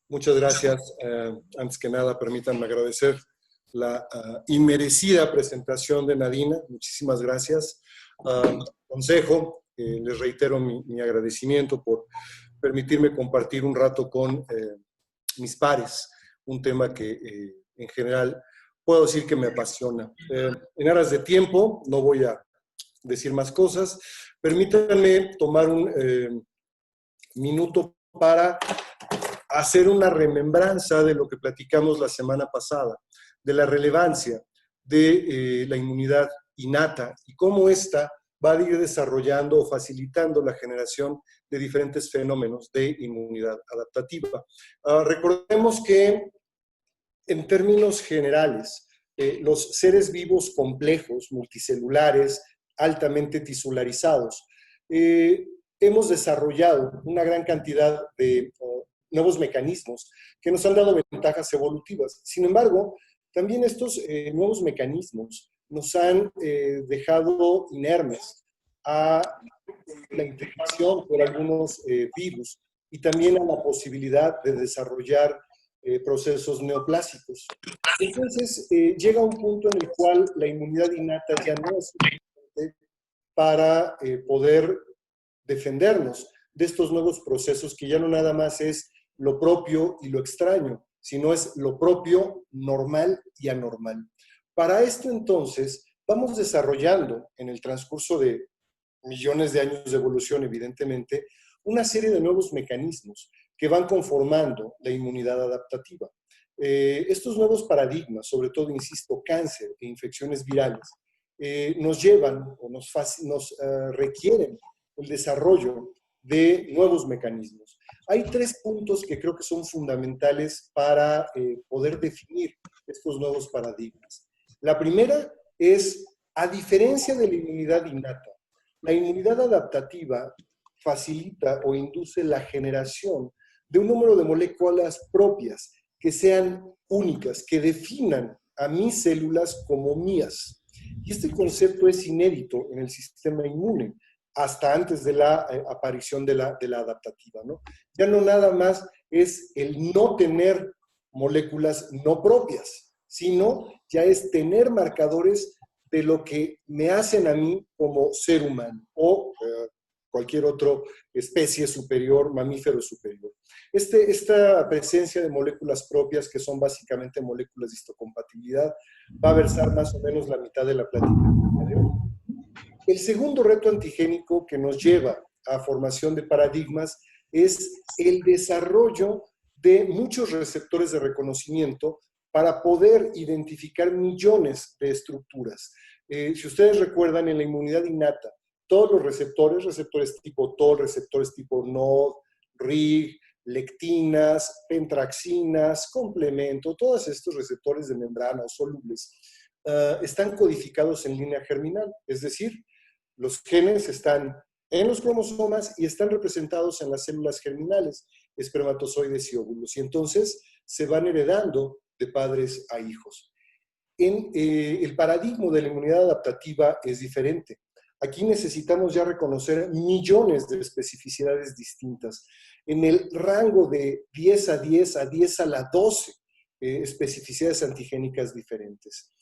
Muchas gracias. Antes que nada, permítanme agradecer la inmerecida presentación de Nadina. Muchísimas gracias. Consejo, les reitero mi agradecimiento por permitirme compartir un rato con mis pares, un tema que en general puedo decir que me apasiona. En aras de tiempo, no voy a decir más cosas. Permítanme tomar un minuto para hacer una remembranza de lo que platicamos la semana pasada, de la relevancia de la inmunidad innata y cómo ésta va a ir desarrollando o facilitando la generación de diferentes fenómenos de inmunidad adaptativa. Recordemos que en términos generales, los seres vivos complejos, multicelulares, altamente tisularizados, hemos desarrollado una gran cantidad de nuevos mecanismos que nos han dado ventajas evolutivas. Sin embargo, también estos nuevos mecanismos nos han dejado inermes a la infección por algunos virus y también a la posibilidad de desarrollar procesos neoplásicos. Entonces, llega un punto en el cual la inmunidad innata ya no es suficiente para poder defendernos de estos nuevos procesos que ya no nada más es lo propio y lo extraño, sino es lo propio, normal y anormal. Para esto, entonces, vamos desarrollando en el transcurso de millones de años de evolución, evidentemente, una serie de nuevos mecanismos que van conformando la inmunidad adaptativa. Estos nuevos paradigmas, sobre todo, insisto, cáncer e infecciones virales, nos llevan o nos requieren el desarrollo de nuevos mecanismos. Hay tres puntos que creo que son fundamentales para poder definir estos nuevos paradigmas. La primera es, a diferencia de la inmunidad innata, la inmunidad adaptativa facilita o induce la generación de un número de moléculas propias que sean únicas, que definan a mis células como mías. Y este concepto es inédito en el sistema inmune, hasta antes de la aparición de la adaptativa, ¿no? Ya no nada más es el no tener moléculas no propias, sino ya es tener marcadores de lo que me hacen a mí como ser humano o cualquier otra especie superior, mamífero superior. Esta presencia de moléculas propias, que son básicamente moléculas de histocompatibilidad, va a versar más o menos la mitad de la plática de hoy. El segundo reto antigénico que nos lleva a formación de paradigmas es el desarrollo de muchos receptores de reconocimiento para poder identificar millones de estructuras. Si ustedes recuerdan, en la inmunidad innata, todos los receptores tipo TOL, receptores tipo NOD, RIG, lectinas, pentraxinas, complemento, todos estos receptores de membrana o solubles, están codificados en línea germinal, es decir, los genes están en los cromosomas y están representados en las células germinales, espermatozoides y óvulos, y entonces se van heredando de padres a hijos. El paradigma de la inmunidad adaptativa es diferente. Aquí necesitamos ya reconocer millones de especificidades distintas, en el rango de 10 a 10 a 10 a la 12 especificidades antigénicas diferentes.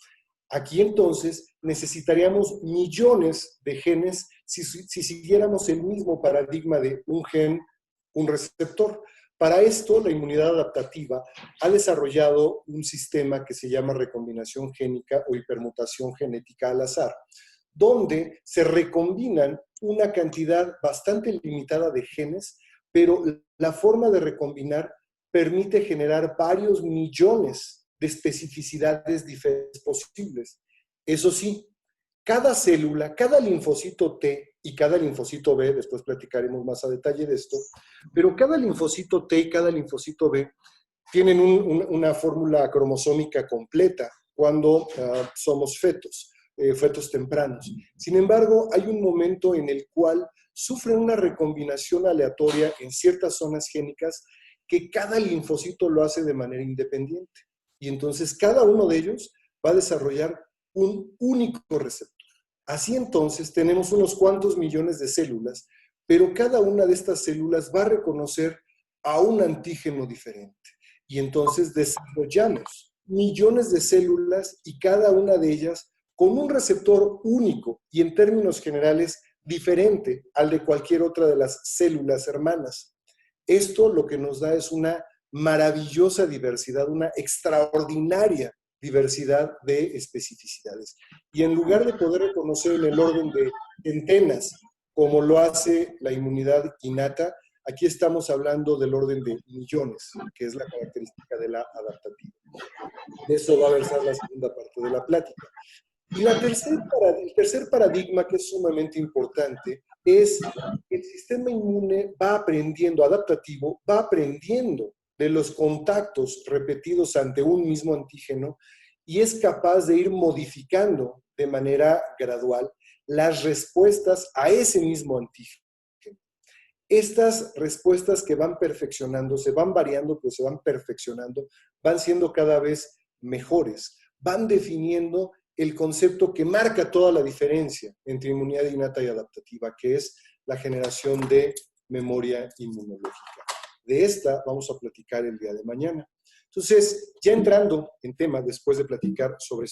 Aquí entonces necesitaríamos millones de genes si siguiéramos el mismo paradigma de un gen, un receptor. Para esto, la inmunidad adaptativa ha desarrollado un sistema que se llama recombinación génica o hipermutación genética al azar, donde se recombinan una cantidad bastante limitada de genes, pero la forma de recombinar permite generar varios millones de especificidades diferentes posibles. Eso sí, cada célula, cada linfocito T y cada linfocito B, después platicaremos más a detalle de esto, pero cada linfocito T y cada linfocito B tienen una fórmula cromosómica completa cuando somos fetos tempranos. Sin embargo, hay un momento en el cual sufren una recombinación aleatoria en ciertas zonas génicas que cada linfocito lo hace de manera independiente. Y entonces cada uno de ellos va a desarrollar un único receptor. Así entonces tenemos unos cuantos millones de células, pero cada una de estas células va a reconocer a un antígeno diferente. Y entonces desarrollamos millones de células y cada una de ellas con un receptor único y en términos generales diferente al de cualquier otra de las células hermanas. Esto lo que nos da es una maravillosa diversidad, una extraordinaria diversidad de especificidades. Y en lugar de poder reconocer en el orden de centenas, como lo hace la inmunidad innata, aquí estamos hablando del orden de millones, que es la característica de la adaptativa. De eso va a versar la segunda parte de la plática. Y el tercer paradigma, que es sumamente importante, es que el sistema inmune va aprendiendo, adaptativo, va aprendiendo de los contactos repetidos ante un mismo antígeno y es capaz de ir modificando de manera gradual las respuestas a ese mismo antígeno. Estas respuestas que van perfeccionando, se van variando, pero se van perfeccionando, van siendo cada vez mejores, van definiendo el concepto que marca toda la diferencia entre inmunidad innata y adaptativa, que es la generación de memoria inmunológica. De esta vamos a platicar el día de mañana. Entonces, ya entrando en tema, después de platicar sobre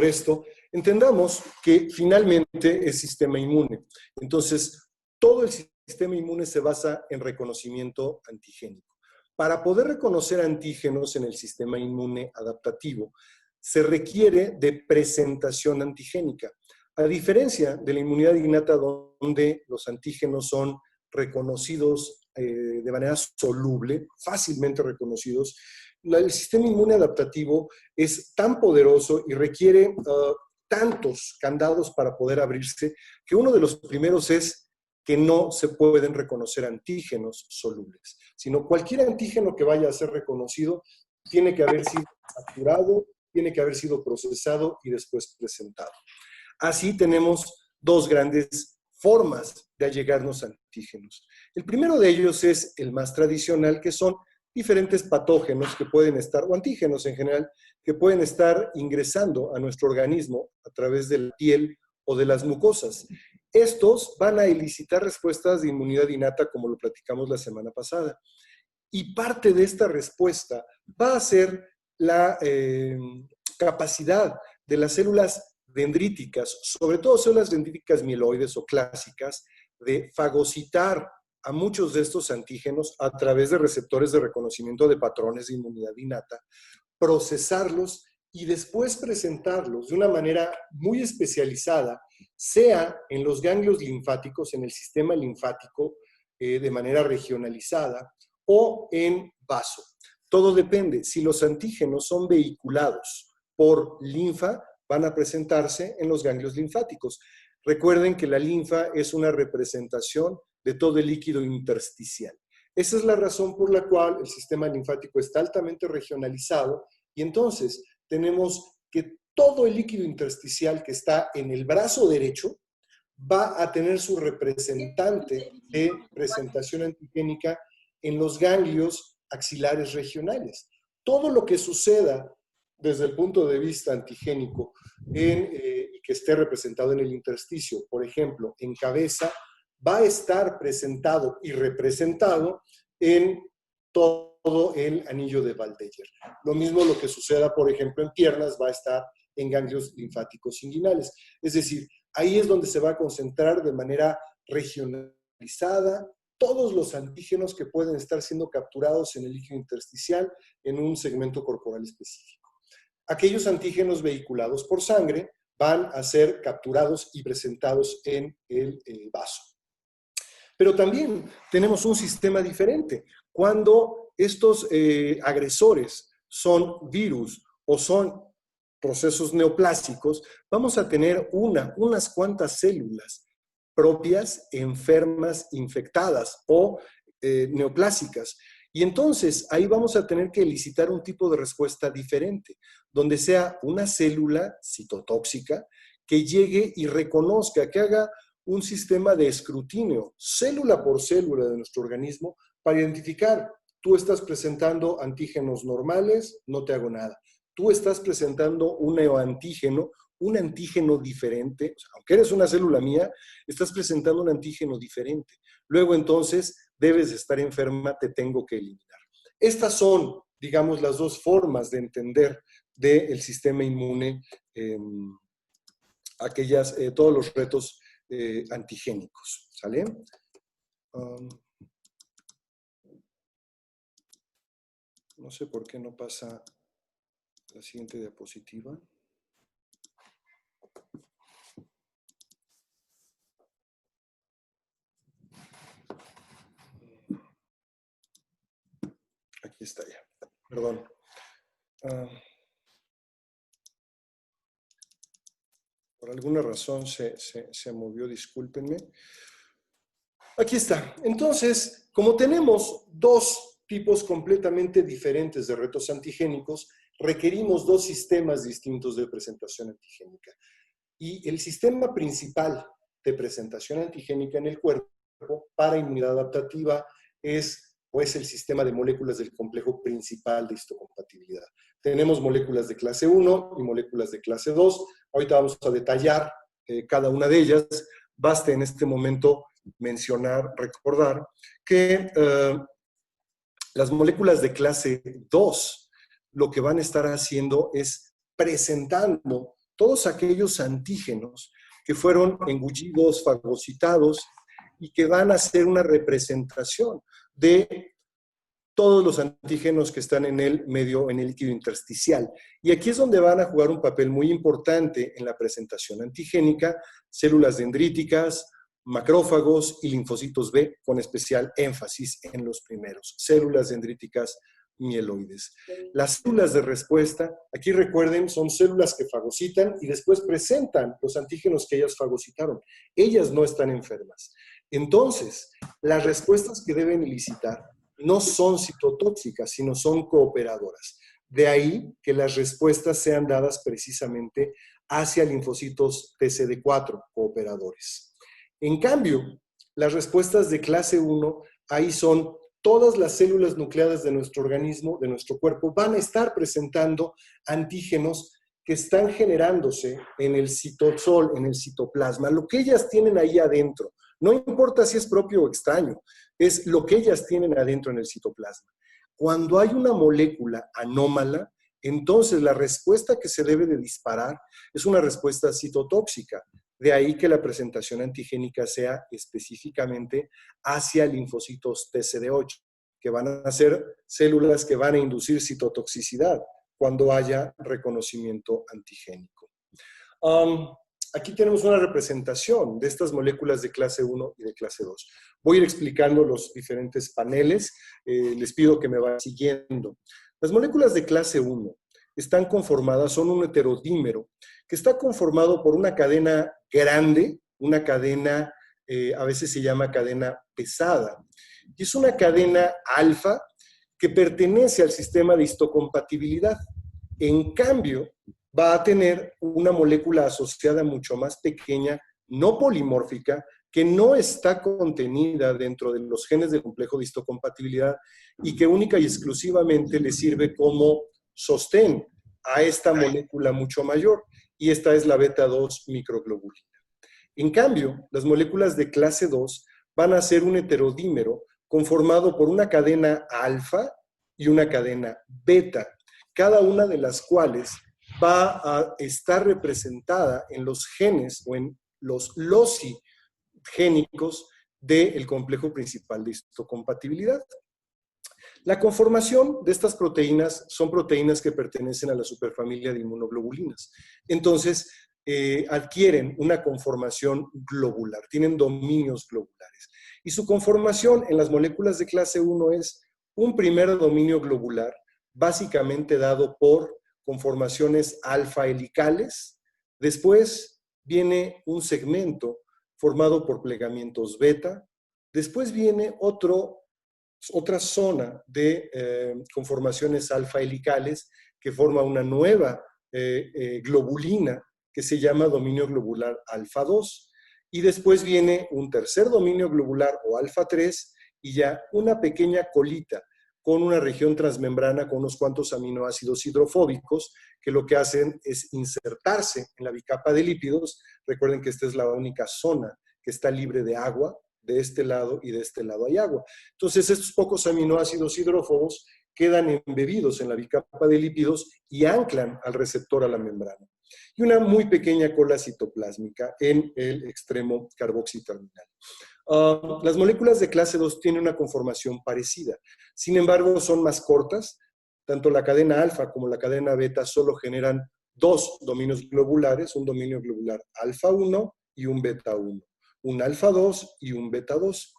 esto, entendamos que finalmente es sistema inmune. Entonces, todo el sistema inmune se basa en reconocimiento antigénico. Para poder reconocer antígenos en el sistema inmune adaptativo, se requiere de presentación antigénica. A diferencia de la inmunidad innata, donde los antígenos son reconocidos de manera soluble, fácilmente reconocidos, el sistema inmune adaptativo es tan poderoso y requiere tantos candados para poder abrirse, que uno de los primeros es que no se pueden reconocer antígenos solubles, sino cualquier antígeno que vaya a ser reconocido tiene que haber sido capturado, tiene que haber sido procesado y después presentado. Así tenemos dos grandes formas de allegarnos a antígenos. El primero de ellos es el más tradicional, que son diferentes patógenos que pueden estar, o antígenos en general, que pueden estar ingresando a nuestro organismo a través de la piel o de las mucosas. Estos van a elicitar respuestas de inmunidad innata, como lo platicamos la semana pasada. Y parte de esta respuesta va a ser la capacidad de las células dendríticas, sobre todo células dendríticas mieloides o clásicas, de fagocitar a muchos de estos antígenos a través de receptores de reconocimiento de patrones de inmunidad innata, procesarlos y después presentarlos de una manera muy especializada, sea en los ganglios linfáticos, en el sistema linfático, de manera regionalizada, o en vaso. Todo depende. Si los antígenos son vehiculados por linfa, van a presentarse en los ganglios linfáticos. Recuerden que la linfa es una representación de todo el líquido intersticial. Esa es la razón por la cual el sistema linfático está altamente regionalizado y entonces tenemos que todo el líquido intersticial que está en el brazo derecho va a tener su representante de presentación antigénica en los ganglios axilares regionales. Todo lo que suceda desde el punto de vista antigénico y que esté representado en el intersticio, por ejemplo, en cabeza, va a estar presentado y representado en todo el anillo de Waldeyer. Lo mismo lo que suceda, por ejemplo, en piernas, va a estar en ganglios linfáticos inguinales. Es decir, ahí es donde se va a concentrar de manera regionalizada todos los antígenos que pueden estar siendo capturados en el líquido intersticial en un segmento corporal específico. Aquellos antígenos vehiculados por sangre van a ser capturados y presentados en el vaso. Pero también tenemos un sistema diferente. Cuando estos agresores son virus o son procesos neoplásicos, vamos a tener unas cuantas células propias, enfermas, infectadas o neoplásicas. Y entonces ahí vamos a tener que elicitar un tipo de respuesta diferente, donde sea una célula citotóxica que llegue y reconozca, que haga un sistema de escrutinio, célula por célula de nuestro organismo, para identificar, tú estás presentando antígenos normales, no te hago nada. Tú estás presentando un neoantígeno, un antígeno diferente. O sea, aunque eres una célula mía, estás presentando un antígeno diferente. Luego entonces debes de estar enferma, te tengo que eliminar. Estas son, digamos, las dos formas de entender del sistema inmune todos los retos antigénicos. ¿Sale? No sé por qué no pasa la siguiente diapositiva. Aquí está ya. Perdón. Por alguna razón se movió, discúlpenme. Aquí está. Entonces, como tenemos dos tipos completamente diferentes de retos antigénicos, requerimos dos sistemas distintos de presentación antigénica. Y el sistema principal de presentación antigénica en el cuerpo para inmunidad adaptativa es pues el sistema de moléculas del complejo principal de histocompatibilidad. Tenemos moléculas de clase 1 y moléculas de clase 2. Ahorita vamos a detallar cada una de ellas. Basta en este momento recordar que las moléculas de clase 2 lo que van a estar haciendo es presentando todos aquellos antígenos que fueron engullidos, fagocitados y que van a hacer una representación de todos los antígenos que están en el medio, en el líquido intersticial. Y aquí es donde van a jugar un papel muy importante en la presentación antigénica, células dendríticas, macrófagos y linfocitos B, con especial énfasis en los primeros, células dendríticas mieloides. Las células de respuesta, aquí recuerden, son células que fagocitan y después presentan los antígenos que ellas fagocitaron. Ellas no están enfermas. Entonces, las respuestas que deben elicitar no son citotóxicas, sino son cooperadoras. De ahí que las respuestas sean dadas precisamente hacia linfocitos TCD4, cooperadores. En cambio, las respuestas de clase 1, ahí son todas las células nucleadas de nuestro organismo, de nuestro cuerpo, van a estar presentando antígenos que están generándose en el citosol, en el citoplasma, lo que ellas tienen ahí adentro. No importa si es propio o extraño, es lo que ellas tienen adentro en el citoplasma. Cuando hay una molécula anómala, entonces la respuesta que se debe de disparar es una respuesta citotóxica. De ahí que la presentación antigénica sea específicamente hacia linfocitos TCD8, que van a ser células que van a inducir citotoxicidad cuando haya reconocimiento antigénico. Aquí tenemos una representación de estas moléculas de clase 1 y de clase 2. Voy a ir explicando los diferentes paneles. Les pido que me vayan siguiendo. Las moléculas de clase 1 están conformadas, son un heterodímero, que está conformado por una cadena grande, una cadena, a veces se llama cadena pesada, y es una cadena alfa que pertenece al sistema de histocompatibilidad. En cambio, va a tener una molécula asociada mucho más pequeña, no polimórfica, que no está contenida dentro de los genes del complejo de histocompatibilidad y que única y exclusivamente le sirve como sostén a esta molécula mucho mayor, y esta es la beta-2 microglobulina. En cambio, las moléculas de clase 2 van a ser un heterodímero conformado por una cadena alfa y una cadena beta, cada una de las cuales va a estar representada en los genes o en los loci génicos del complejo principal de histocompatibilidad. La conformación de estas proteínas son proteínas que pertenecen a la superfamilia de inmunoglobulinas. Entonces, adquieren una conformación globular, tienen dominios globulares. Y su conformación en las moléculas de clase 1 es un primer dominio globular, básicamente dado por conformaciones alfa helicales. Después viene un segmento formado por plegamientos beta. Después viene otra zona de conformaciones alfa helicales que forma una nueva globulina que se llama dominio globular alfa 2. Y después viene un tercer dominio globular o alfa 3 y ya una pequeña colita con una región transmembrana con unos cuantos aminoácidos hidrofóbicos que lo que hacen es insertarse en la bicapa de lípidos. Recuerden que esta es la única zona que está libre de agua. De este lado y de este lado hay agua. Entonces, estos pocos aminoácidos hidrófobos quedan embebidos en la bicapa de lípidos y anclan al receptor a la membrana. Y una muy pequeña cola citoplásmica en el extremo carboxiterminal. Las moléculas de clase 2 tienen una conformación parecida. Sin embargo, son más cortas. Tanto la cadena alfa como la cadena beta solo generan dos dominios globulares, un dominio globular alfa 1 y un beta 1, un alfa 2 y un beta 2.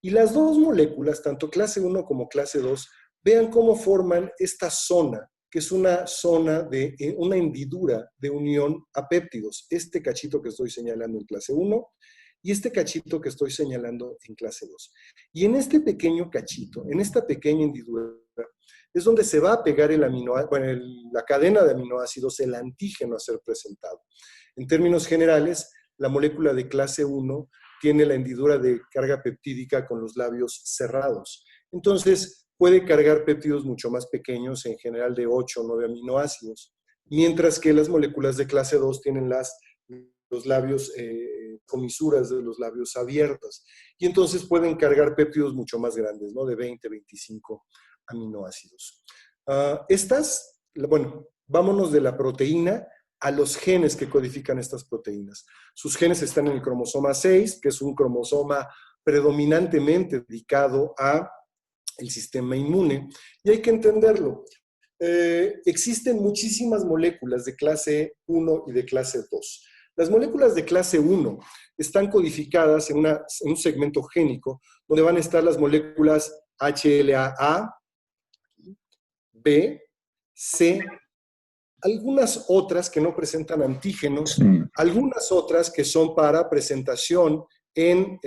Y las dos moléculas, tanto clase 1 como clase 2, vean cómo forman esta zona, que es una zona de una hendidura de unión a péptidos. Este cachito que estoy señalando en clase 1 y este cachito que estoy señalando en clase 2. Y en este pequeño cachito, en esta pequeña hendidura, es donde se va a pegar la cadena de aminoácidos, el antígeno a ser presentado. En términos generales, la molécula de clase 1 tiene la hendidura de carga peptídica con los labios cerrados. Entonces, puede cargar péptidos mucho más pequeños, en general de 8 o 9 aminoácidos, mientras que las moléculas de clase 2 tienen los labios, comisuras de los labios abiertas, y entonces pueden cargar péptidos mucho más grandes, ¿no? De 20, 25 aminoácidos. Vámonos de la proteína a los genes que codifican estas proteínas. Sus genes están en el cromosoma 6, que es un cromosoma predominantemente dedicado a el sistema inmune, y hay que entenderlo. Existen muchísimas moléculas de clase 1 y de clase 2. Las moléculas de clase 1 están codificadas en un segmento génico donde van a estar las moléculas HLA-A, B, C, algunas otras que no presentan antígenos, algunas otras que son para presentación en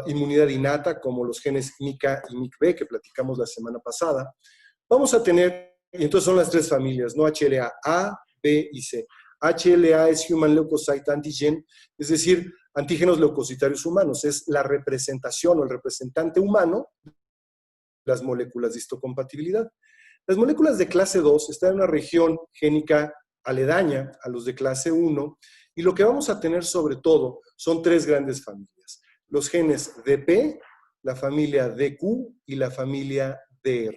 inmunidad innata, como los genes MICA y MICB, que platicamos la semana pasada. Vamos a tener, y entonces son las tres familias, ¿no? HLA-A, B y C. HLA es Human Leukocyte Antigen, es decir, antígenos leucocitarios humanos. Es la representación o el representante humano de las moléculas de histocompatibilidad. Las moléculas de clase 2 están en una región génica aledaña a los de clase 1, y lo que vamos a tener sobre todo son tres grandes familias. Los genes DP, la familia DQ y la familia DR.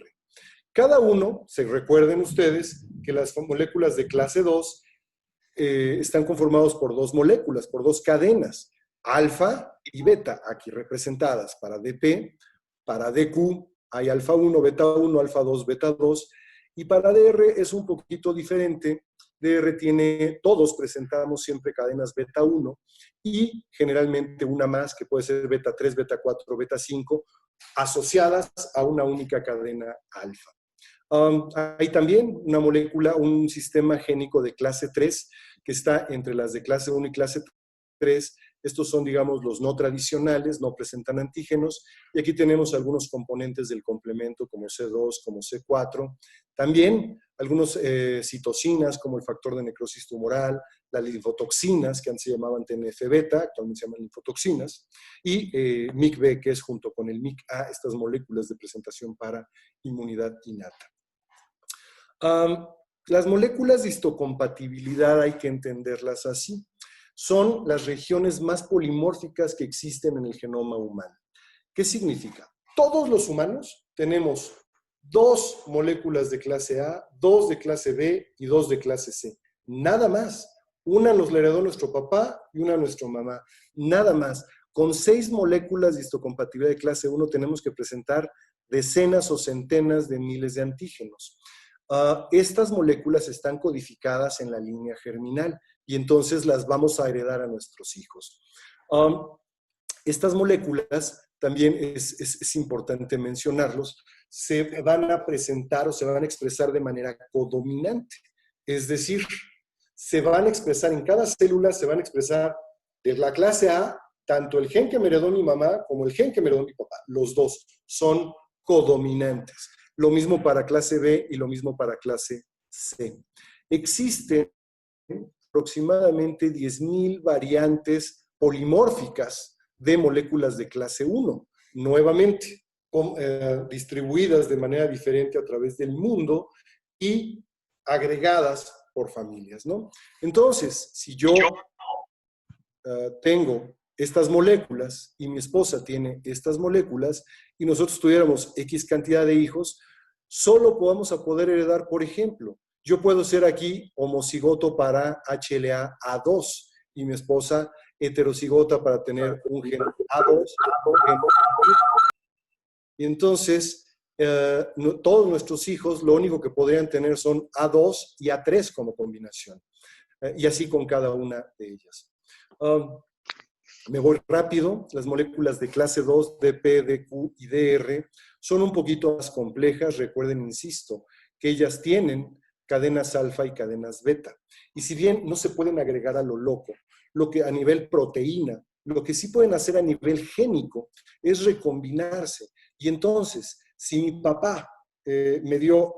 Cada uno, se recuerden ustedes que las moléculas de clase 2 están conformados por dos moléculas, por dos cadenas, alfa y beta, aquí representadas para DP, para DQ hay alfa 1, beta 1, alfa 2, beta 2, y para DR es un poquito diferente. DR tiene, todos presentamos siempre cadenas beta 1 y generalmente una más que puede ser beta 3, beta 4, beta 5, asociadas a una única cadena alfa. Hay también una molécula, un sistema génico de clase 3 que está entre las de clase 1 y clase 3. Estos son, digamos, los no tradicionales, no presentan antígenos, y aquí tenemos algunos componentes del complemento como C2, como C4. También algunos citocinas como el factor de necrosis tumoral, las linfotoxinas que antes se llamaban TNF-beta, actualmente se llaman linfotoxinas, y MICB, que es junto con el MICA, estas moléculas de presentación para inmunidad innata. Las moléculas de histocompatibilidad hay que entenderlas así. Son las regiones más polimórficas que existen en el genoma humano. ¿Qué significa? Todos los humanos tenemos dos moléculas de clase A, dos de clase B y dos de clase C. Nada más. Una nos la heredó nuestro papá y una nuestra mamá. Nada más. Con 6 moléculas de histocompatibilidad de clase 1 tenemos que presentar decenas o centenas de miles de antígenos. Estas moléculas están codificadas en la línea germinal y entonces las vamos a heredar a nuestros hijos. Estas moléculas, también es importante mencionarlos, se van a presentar o se van a expresar de manera codominante. Es decir, se van a expresar en cada célula, se van a expresar de la clase A, tanto el gen que me heredó mi mamá como el gen que me heredó mi papá. Los dos son codominantes. Lo mismo para clase B y lo mismo para clase C. Existen aproximadamente 10,000 variantes polimórficas de moléculas de clase 1. Nuevamente, distribuidas de manera diferente a través del mundo y agregadas por familias, ¿no? Entonces, si yo tengo estas moléculas y mi esposa tiene estas moléculas y nosotros tuviéramos X cantidad de hijos, solo vamos a poder heredar, por ejemplo, yo puedo ser aquí homocigoto para HLA-A2 y mi esposa heterocigota para tener un gen A2. Y entonces, todos nuestros hijos lo único que podrían tener son A2 y A3 como combinación. Y así con cada una de ellas. Me voy rápido. Las moléculas de clase 2, DP, DQ y DR son un poquito más complejas. Recuerden, insisto, que ellas tienen cadenas alfa y cadenas beta. Y si bien no se pueden agregar a lo loco, lo que a nivel proteína, lo que sí pueden hacer a nivel génico es recombinarse. Y entonces, si mi papá me dio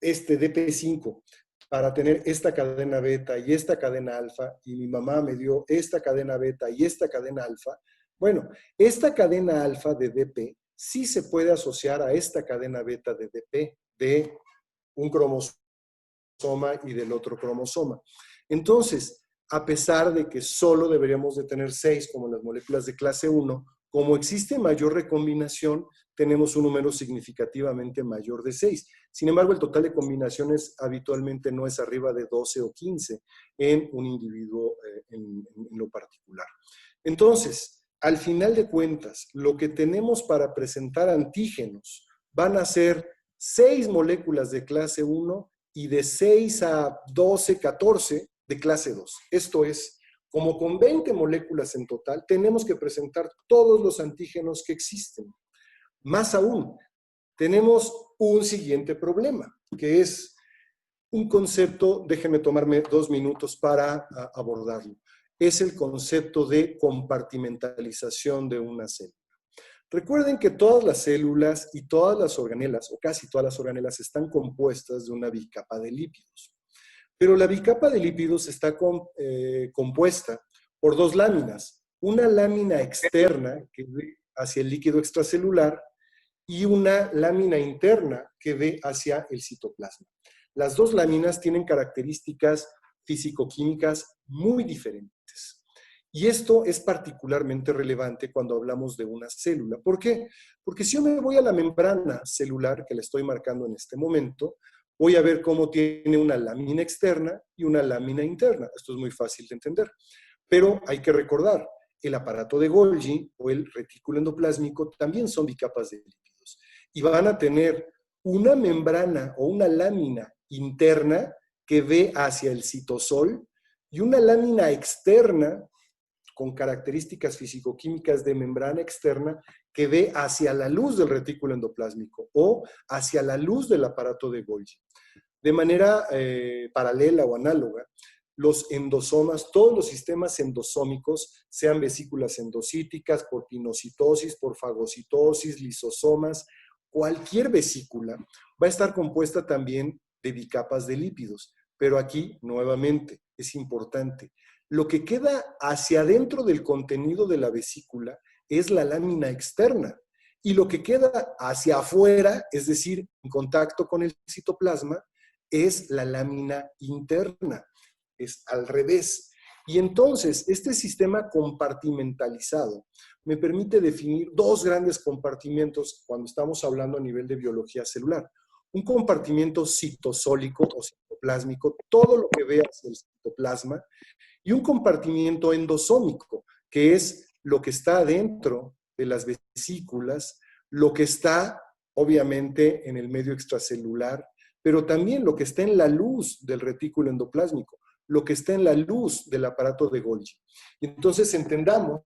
este DP5 para tener esta cadena beta y esta cadena alfa, y mi mamá me dio esta cadena beta y esta cadena alfa, bueno, esta cadena alfa de DP sí se puede asociar a esta cadena beta de DP, de un cromosoma y del otro cromosoma. Entonces, a pesar de que solo deberíamos de tener 6 como las moléculas de clase 1, como existe mayor recombinación, tenemos un número significativamente mayor de 6. Sin embargo, el total de combinaciones habitualmente no es arriba de 12 o 15 en un individuo en lo particular. Entonces, al final de cuentas, lo que tenemos para presentar antígenos van a ser 6 moléculas de clase 1 y de 6 a 12, 14 de clase 2. Esto es, como con 20 moléculas en total, tenemos que presentar todos los antígenos que existen. Más aún, tenemos un siguiente problema, que es un concepto, déjenme tomarme 2 minutos para abordarlo. Es el concepto de compartimentalización de una célula. Recuerden que todas las células y todas las organelas, o casi todas las organelas, están compuestas de una bicapa de lípidos. Pero la bicapa de lípidos está compuesta por 2 láminas. Una lámina externa que ve hacia el líquido extracelular y una lámina interna que ve hacia el citoplasma. Las 2 láminas tienen características físico-químicas muy diferentes. Y esto es particularmente relevante cuando hablamos de una célula. ¿Por qué? Porque si yo me voy a la membrana celular, que la estoy marcando en este momento, voy a ver cómo tiene una lámina externa y una lámina interna. Esto es muy fácil de entender. Pero hay que recordar, el aparato de Golgi o el retículo endoplásmico también son bicapas de lípidos. Y van a tener una membrana o una lámina interna que ve hacia el citosol y una lámina externa con características físico-químicas de membrana externa que ve hacia la luz del retículo endoplásmico o hacia la luz del aparato de Golgi. De manera paralela o análoga, los endosomas, todos los sistemas endosómicos, sean vesículas endocíticas, por pinocitosis, por fagocitosis, lisosomas, cualquier vesícula va a estar compuesta también de bicapas de lípidos. Pero aquí, nuevamente, es importante. Lo que queda hacia adentro del contenido de la vesícula es la lámina externa. Y lo que queda hacia afuera, es decir, en contacto con el citoplasma, es la lámina interna. Es al revés. Y entonces, este sistema compartimentalizado me permite definir 2 grandes compartimentos cuando estamos hablando a nivel de biología celular. Un compartimento citosólico o citoplásmico, todo lo que ve hacia el citoplasma, y un compartimiento endosómico, que es lo que está dentro de las vesículas, lo que está, obviamente, en el medio extracelular, pero también lo que está en la luz del retículo endoplásmico, lo que está en la luz del aparato de Golgi. Entonces, entendamos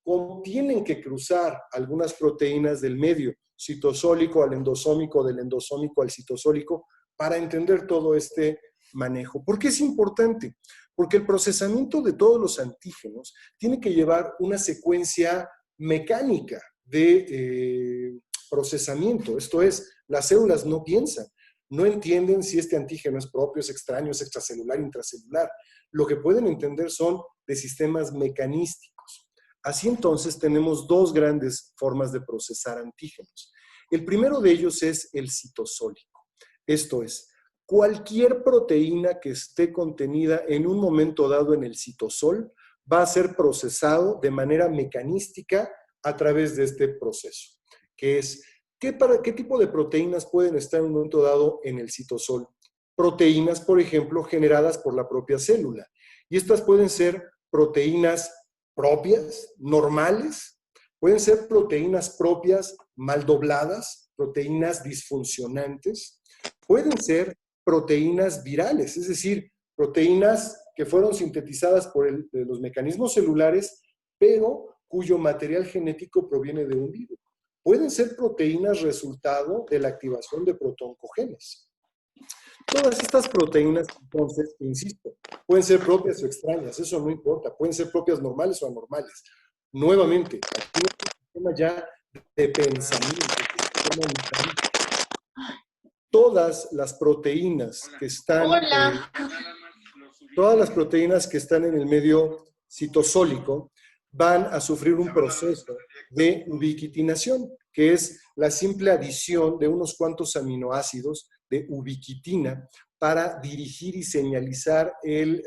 cómo tienen que cruzar algunas proteínas del medio citosólico al endosómico, del endosómico al citosólico, para entender todo este manejo. ¿Por qué es importante? Porque el procesamiento de todos los antígenos tiene que llevar una secuencia mecánica de procesamiento. Esto es, las células no piensan, no entienden si este antígeno es propio, es extraño, es extracelular, intracelular. Lo que pueden entender son de sistemas mecanísticos. Así entonces tenemos 2 grandes formas de procesar antígenos. El primero de ellos es el citosólico. Esto es, cualquier proteína que esté contenida en un momento dado en el citosol va a ser procesado de manera mecanística a través de este proceso, que es, ¿qué tipo de proteínas pueden estar en un momento dado en el citosol? Proteínas, por ejemplo, generadas por la propia célula. Y estas pueden ser proteínas propias, normales, pueden ser proteínas propias mal dobladas, proteínas disfuncionantes, pueden ser proteínas virales, es decir, proteínas que fueron sintetizadas por los mecanismos celulares, pero cuyo material genético proviene de un virus. Pueden ser proteínas resultado de la activación de protoncogenes. Todas estas proteínas, entonces, insisto, pueden ser propias o extrañas, eso no importa, pueden ser propias normales o anormales. Nuevamente, aquí es un tema ya de pensamiento, todas las proteínas que están, todas las proteínas que están en el medio citosólico van a sufrir un proceso de ubiquitinación, que es la simple adición de unos cuantos aminoácidos de ubiquitina para dirigir y señalizar el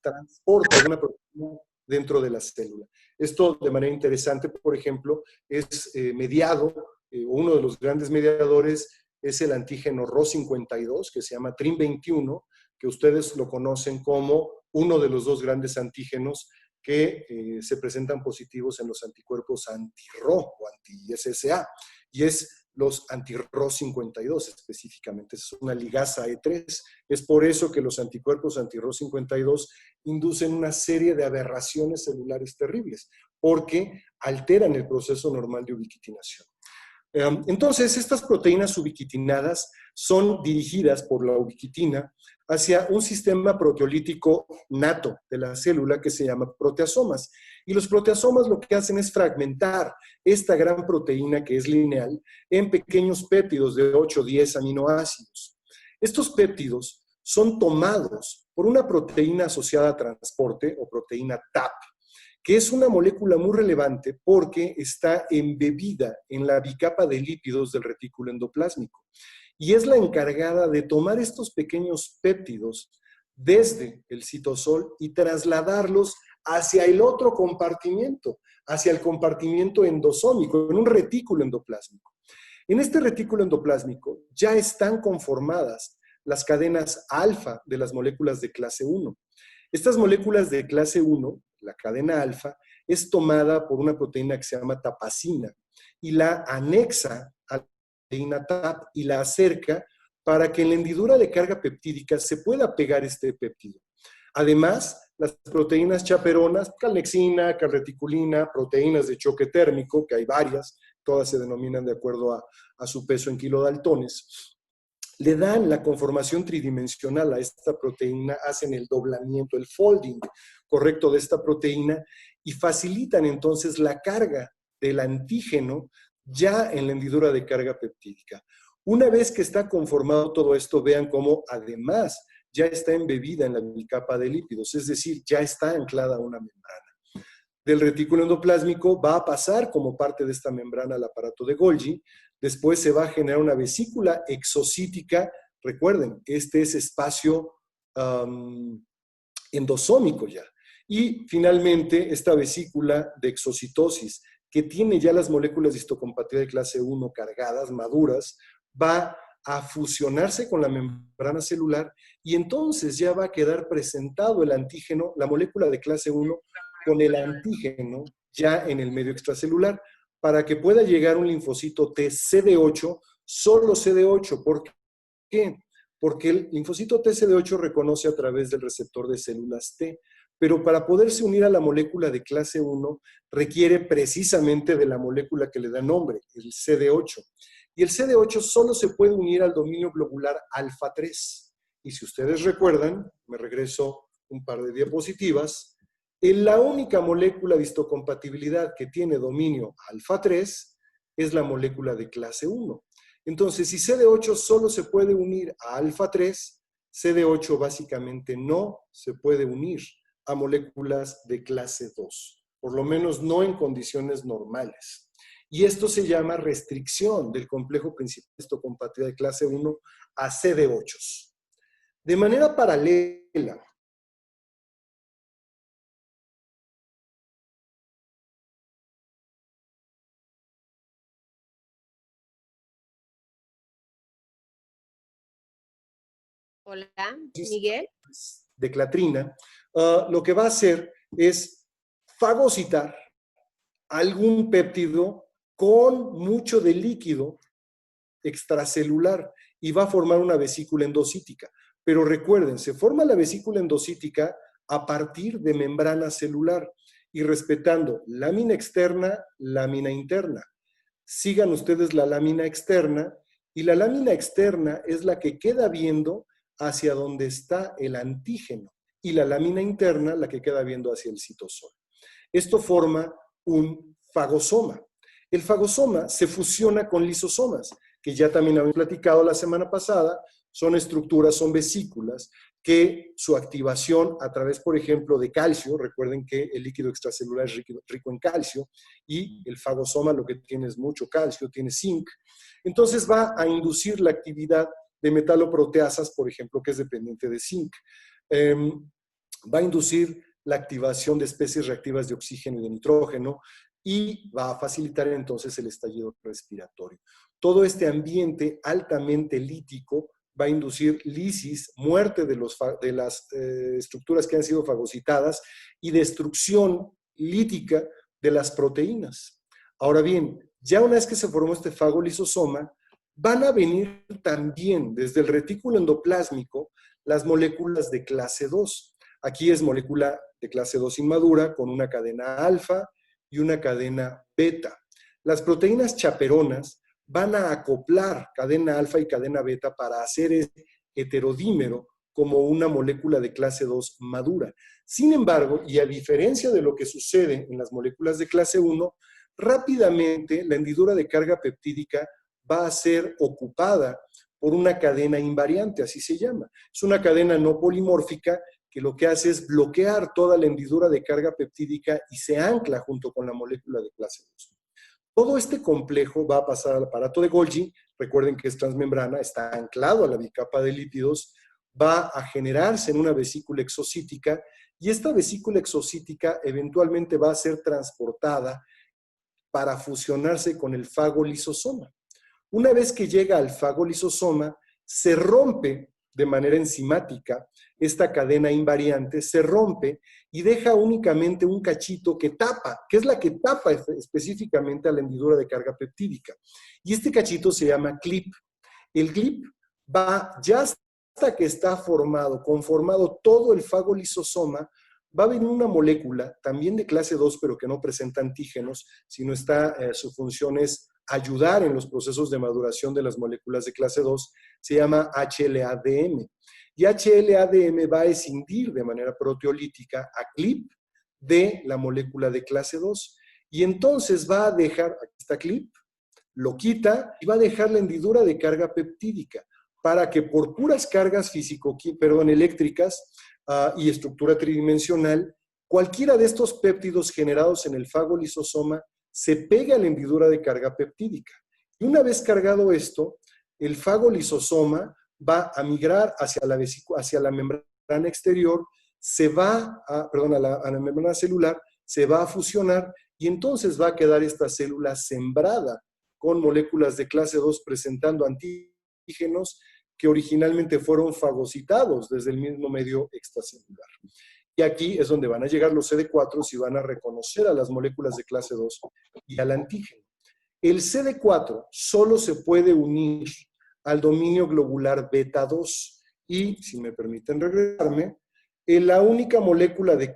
transporte de una proteína dentro de la célula. Esto, de manera interesante, por ejemplo, es mediado, uno de los grandes mediadores es el antígeno Ro52, que se llama TRIM21, que ustedes lo conocen como uno de los dos grandes antígenos que se presentan positivos en los anticuerpos anti-Ro o anti-SSA, y es los anti-Ro52 específicamente, es una ligasa E3. Es por eso que los anticuerpos anti-Ro52 inducen una serie de aberraciones celulares terribles, porque alteran el proceso normal de ubiquitinación. Entonces, estas proteínas ubiquitinadas son dirigidas por la ubiquitina hacia un sistema proteolítico nato de la célula que se llama proteasomas. Y los proteasomas lo que hacen es fragmentar esta gran proteína que es lineal en pequeños péptidos de 8 o 10 aminoácidos. Estos péptidos son tomados por una proteína asociada a transporte o proteína TAP, que es una molécula muy relevante porque está embebida en la bicapa de lípidos del retículo endoplásmico. Y es la encargada de tomar estos pequeños péptidos desde el citosol y trasladarlos hacia el otro compartimiento, hacia el compartimiento endosómico, en un retículo endoplásmico. En este retículo endoplásmico ya están conformadas las cadenas alfa de las moléculas de clase 1. Estas moléculas de clase 1, la cadena alfa, es tomada por una proteína que se llama tapacina y la anexa a la proteína TAP y la acerca para que en la hendidura de carga peptídica se pueda pegar este péptido. Además, las proteínas chaperonas, calnexina, calreticulina, proteínas de choque térmico, que hay varias, todas se denominan de acuerdo a su peso en kilodaltones, le dan la conformación tridimensional a esta proteína, hacen el doblamiento, el folding correcto de esta proteína y facilitan entonces la carga del antígeno ya en la hendidura de carga peptídica. Una vez que está conformado todo esto, vean cómo además ya está embebida en la bicapa de lípidos, es decir, ya está anclada a una membrana. Del retículo endoplásmico va a pasar como parte de esta membrana al aparato de Golgi. Después se va a generar una vesícula exocítica. Recuerden, este es espacio endosómico ya. Y finalmente, esta vesícula de exocitosis, que tiene ya las moléculas de histocompatibilidad de clase 1 cargadas, maduras, va a fusionarse con la membrana celular y entonces ya va a quedar presentado el antígeno, la molécula de clase 1, con el antígeno ya en el medio extracelular, para que pueda llegar un linfocito T CD8, solo CD8. ¿Por qué? Porque el linfocito T CD8 reconoce a través del receptor de células T, pero para poderse unir a la molécula de clase 1 requiere precisamente de la molécula que le da nombre, el CD8. Y el CD8 solo se puede unir al dominio globular alfa 3. Y si ustedes recuerdan, me regreso un par de diapositivas, la única molécula de histocompatibilidad que tiene dominio alfa 3 es la molécula de clase 1. Entonces, si CD8 solo se puede unir a alfa 3, CD8 básicamente no se puede unir a moléculas de clase 2, por lo menos no en condiciones normales. Y esto se llama restricción del complejo principal de histocompatibilidad de clase 1 a CD8. De manera paralela, Hola, Miguel. de clatrina, lo que va a hacer es fagocitar algún péptido con mucho de líquido extracelular y va a formar una vesícula endocítica. Pero recuerden, se forma la vesícula endocítica a partir de membrana celular y respetando lámina externa, lámina interna. Sigan ustedes la lámina externa y la lámina externa es la que queda viendo hacia donde está el antígeno y la lámina interna la que queda viendo hacia el citosol. Esto forma un fagosoma. El fagosoma se fusiona con lisosomas, que ya también habíamos platicado la semana pasada, son estructuras, son vesículas, que su activación a través, por ejemplo, de calcio, recuerden que el líquido extracelular es rico en calcio, y el fagosoma lo que tiene es mucho calcio, tiene zinc, entonces va a inducir la actividad de metaloproteasas, por ejemplo, que es dependiente de zinc. Va a inducir la activación de especies reactivas de oxígeno y de nitrógeno, y va a facilitar entonces el estallido respiratorio. Todo este ambiente altamente lítico va a inducir lisis, muerte de las estructuras que han sido fagocitadas y destrucción lítica de las proteínas. Ahora bien, ya una vez que se formó este fagolisosoma, van a venir también desde el retículo endoplásmico las moléculas de clase 2. Aquí es molécula de clase 2 inmadura con una cadena alfa y una cadena beta. Las proteínas chaperonas van a acoplar cadena alfa y cadena beta para hacer ese heterodímero como una molécula de clase 2 madura. Sin embargo, y a diferencia de lo que sucede en las moléculas de clase 1, rápidamente la hendidura de carga peptídica va a ser ocupada por una cadena invariante, así se llama. Es una cadena no polimórfica que lo que hace es bloquear toda la hendidura de carga peptídica y se ancla junto con la molécula de clase 2. Todo este complejo va a pasar al aparato de Golgi, recuerden que es transmembrana, está anclado a la bicapa de lípidos, va a generarse en una vesícula exocítica y esta vesícula exocítica eventualmente va a ser transportada para fusionarse con el fagolisosoma. Una vez que llega al fagolisosoma, se rompe de manera enzimática esta cadena invariante, se rompe y deja únicamente un cachito que tapa, que es la que tapa específicamente a la hendidura de carga peptídica. Y este cachito se llama clip. El clip va, ya hasta que está formado, conformado todo el fagolisosoma, va a venir una molécula, también de clase 2, pero que no presenta antígenos, sino su función es ayudar en los procesos de maduración de las moléculas de clase 2, se llama HLA-DM. Y HLA-DM va a escindir de manera proteolítica a CLIP de la molécula de clase 2. Y entonces va a dejar, aquí está CLIP, lo quita y va a dejar la hendidura de carga peptídica para que por puras cargas eléctricas y estructura tridimensional, cualquiera de estos péptidos generados en el fagolisosoma se pega a la hendidura de carga peptídica. Y una vez cargado esto, el fagolisosoma va a migrar hacia la membrana exterior, a la membrana celular, se va a fusionar y entonces va a quedar esta célula sembrada con moléculas de clase 2 presentando antígenos que originalmente fueron fagocitados desde el mismo medio extracelular. Y aquí es donde van a llegar los CD4 y van a reconocer a las moléculas de clase 2 y al antígeno. El CD4 solo se puede unir al dominio globular beta 2 y, si me permiten regresarme, la única molécula de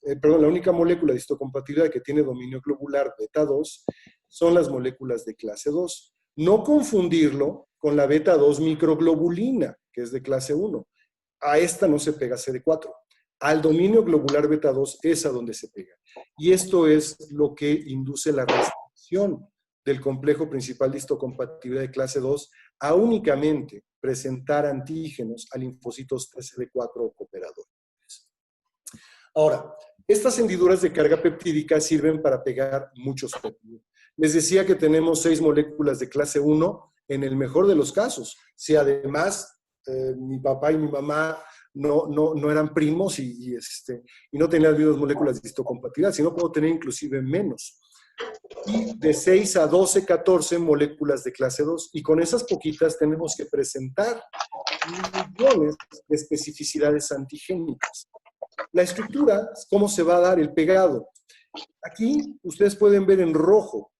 la única molécula de histocompatibilidad que tiene dominio globular beta 2 son las moléculas de clase 2. No confundirlo con la beta 2 microglobulina, que es de clase 1. A esta no se pega CD4. Al dominio globular beta 2 es a donde se pega. Y esto es lo que induce la restricción del complejo principal de histocompatibilidad de clase 2 a únicamente presentar antígenos a linfocitos TCD4 o cooperadores. Ahora, estas hendiduras de carga peptídica sirven para pegar muchos péptidos. Les decía que tenemos 6 moléculas de clase 1 en el mejor de los casos. Si además mi papá y mi mamá no eran primos y no tenían las mismas moléculas de histocompatibilidad, sino puedo tener inclusive menos. Y de 6 a 12, 14 moléculas de clase 2. Y con esas poquitas tenemos que presentar millones de especificidades antigénicas. La estructura, ¿cómo se va a dar el pegado? Aquí ustedes pueden ver en rojo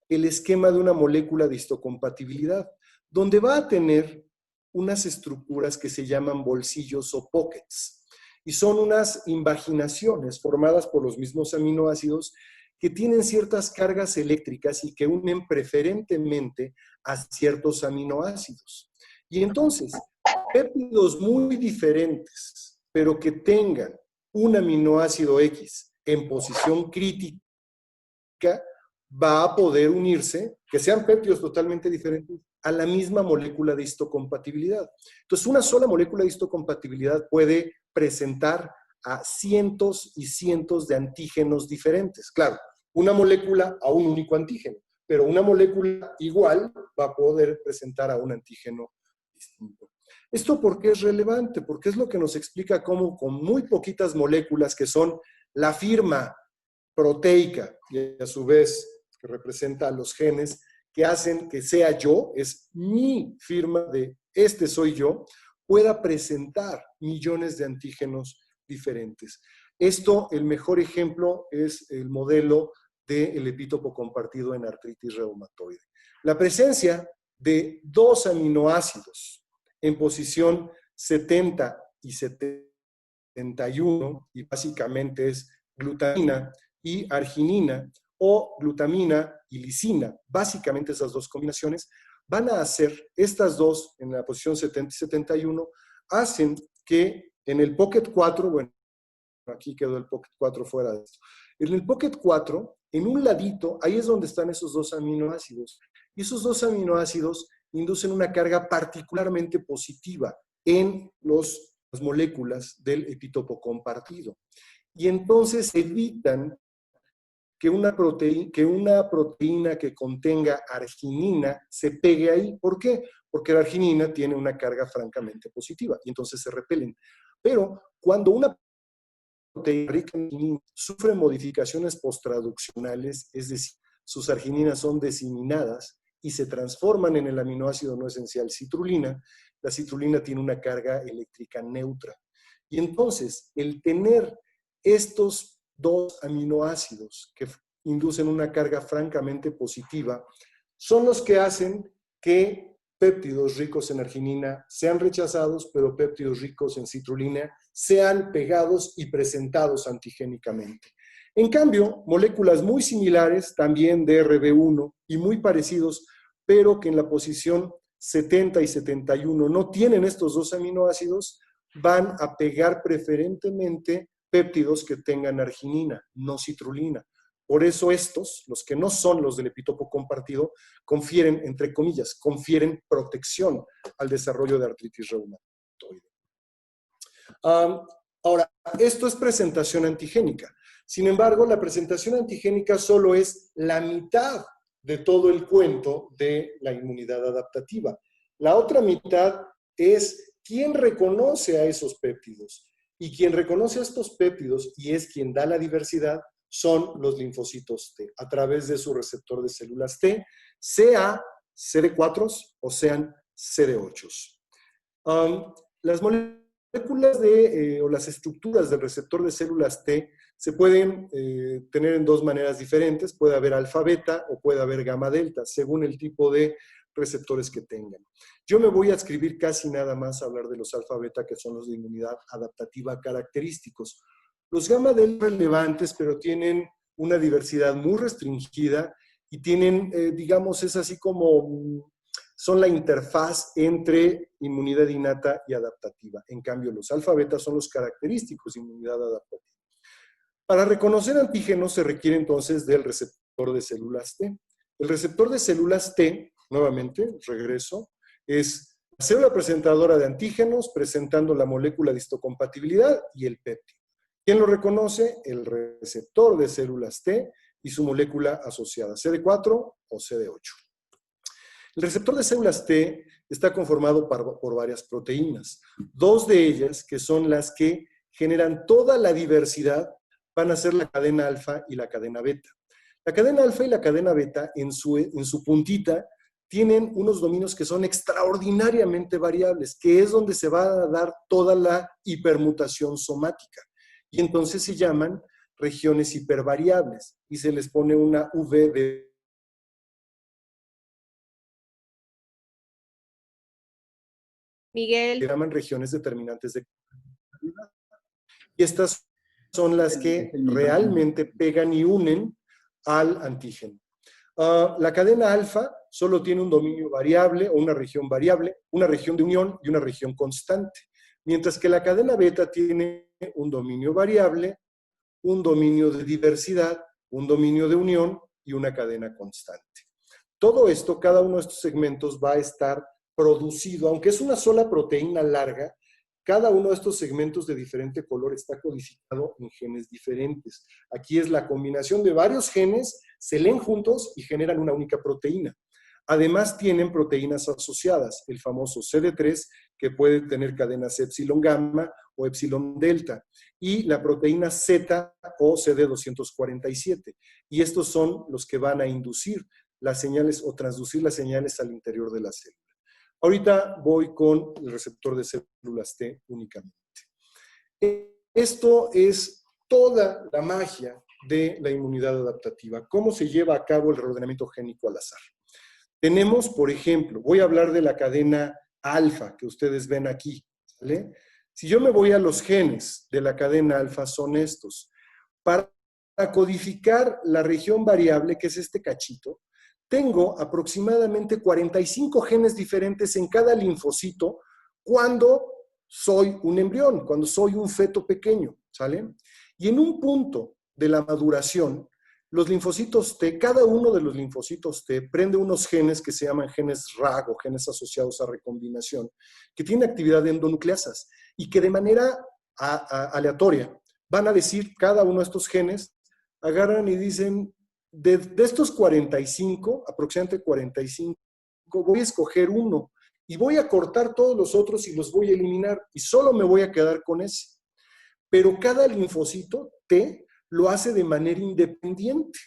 el esquema de una molécula de histocompatibilidad, donde va a tener unas estructuras que se llaman bolsillos o pockets. Y son unas invaginaciones formadas por los mismos aminoácidos que tienen ciertas cargas eléctricas y que unen preferentemente a ciertos aminoácidos. Y entonces, péptidos muy diferentes, pero que tengan un aminoácido X en posición crítica, va a poder unirse, que sean péptidos totalmente diferentes, a la misma molécula de histocompatibilidad. Entonces, una sola molécula de histocompatibilidad puede presentar a cientos y cientos de antígenos diferentes. Claro, una molécula a un único antígeno, pero una molécula igual va a poder presentar a un antígeno distinto. ¿Esto por qué es relevante? Porque es lo que nos explica cómo con muy poquitas moléculas que son la firma proteica y a su vez que representa a los genes que hacen que sea yo, es mi firma de este soy yo, pueda presentar millones de antígenos diferentes. Esto, el mejor ejemplo es el modelo del epítopo compartido en artritis reumatoide. La presencia de 2 aminoácidos en posición 70 y 71, y básicamente es glutamina y arginina, o glutamina y lisina, básicamente esas 2 combinaciones, van a hacer, estas 2 en la posición 70 y 71, hacen que en el Pocket 4, bueno, aquí quedó el Pocket 4 fuera de esto, en el Pocket 4, en un ladito, ahí es donde están esos 2 aminoácidos, y esos 2 aminoácidos inducen una carga particularmente positiva en las moléculas del epítopo compartido. Y entonces evitan que una proteína que contenga arginina se pegue ahí. ¿Por qué? Porque la arginina tiene una carga francamente positiva y entonces se repelen. Pero cuando una proteína rica en arginina sufre modificaciones posttraduccionales, es decir, sus argininas son diseminadas y se transforman en el aminoácido no esencial citrulina, la citrulina tiene una carga eléctrica neutra. Y entonces, el tener estos 2 aminoácidos que inducen una carga francamente positiva son los que hacen que péptidos ricos en arginina sean rechazados, pero péptidos ricos en citrulina sean pegados y presentados antigénicamente. En cambio, moléculas muy similares, también de RB1 y muy parecidos, pero que en la posición 70 y 71 no tienen estos 2 aminoácidos, van a pegar preferentemente péptidos que tengan arginina, no citrulina. Por eso estos, los que no son los del epítopo compartido, confieren, entre comillas, confieren protección al desarrollo de artritis reumatoide. Ahora, esto es presentación antigénica. Sin embargo, la presentación antigénica solo es la mitad de todo el cuento de la inmunidad adaptativa. La otra mitad es quién reconoce a esos péptidos. Y quien reconoce a estos péptidos y es quien da la diversidad son los linfocitos T, a través de su receptor de células T, sea CD4 o sean CD8. Las moléculas o las estructuras del receptor de células T se pueden tener en 2 maneras diferentes. Puede haber alfa-beta o puede haber gamma-delta, según el tipo de receptores que tengan. Yo me voy a adscribir casi nada más a hablar de los alfa-beta, que son los de inmunidad adaptativa característicos. Los gamma-delta relevantes, pero tienen una diversidad muy restringida y tienen, digamos, es así como son la interfaz entre inmunidad innata y adaptativa. En cambio, los alfa-beta son los característicos de inmunidad adaptativa. Para reconocer antígenos se requiere entonces del receptor de células T. El receptor de células T, nuevamente, regreso, es la célula presentadora de antígenos presentando la molécula de histocompatibilidad y el péptido. ¿Quién lo reconoce? El receptor de células T, y su molécula asociada, CD4 o CD8. El receptor de células T está conformado por varias proteínas. Dos de ellas, que son las que generan toda la diversidad, van a ser la cadena alfa y la cadena beta. La cadena alfa y la cadena beta, en su puntita, tienen unos dominios que son extraordinariamente variables, que es donde se va a dar toda la hipermutación somática. Y entonces se llaman regiones hipervariables y se les pone una V de Miguel, que llaman regiones determinantes de calidad. Y estas son las que realmente pegan y unen al antígeno. La cadena alfa solo tiene un dominio variable o una región variable, una región de unión y una región constante, mientras que la cadena beta tiene un dominio variable, un dominio de diversidad, un dominio de unión y una cadena constante. Todo esto, cada uno de estos segmentos va a estar producido, aunque es una sola proteína larga, cada uno de estos segmentos de diferente color está codificado en genes diferentes. Aquí es la combinación de varios genes, se leen juntos y generan una única proteína. Además tienen proteínas asociadas, el famoso CD3, que puede tener cadenas epsilon gamma o epsilon delta, y la proteína Z o CD247. Y estos son los que van a inducir las señales o transducir las señales al interior de la célula. Ahorita voy con el receptor de células T únicamente. Esto es toda la magia de la inmunidad adaptativa. ¿Cómo se lleva a cabo el reordenamiento génico al azar? Tenemos, por ejemplo, voy a hablar de la cadena alfa que ustedes ven aquí, ¿vale? Si yo me voy a los genes de la cadena alfa, son estos. Para codificar la región variable, que es este cachito, tengo aproximadamente 45 genes diferentes en cada linfocito cuando soy un embrión, cuando soy un feto pequeño, ¿sale? Y en un punto de la maduración, los linfocitos T, cada uno de los linfocitos T prende unos genes que se llaman genes RAG o genes asociados a recombinación, que tienen actividad endonucleasas y que de manera aleatoria van a decir cada uno de estos genes, agarran y dicen, de estos 45, aproximadamente 45, voy a escoger uno y voy a cortar todos los otros y los voy a eliminar y solo me voy a quedar con ese. Pero cada linfocito T lo hace de manera independiente.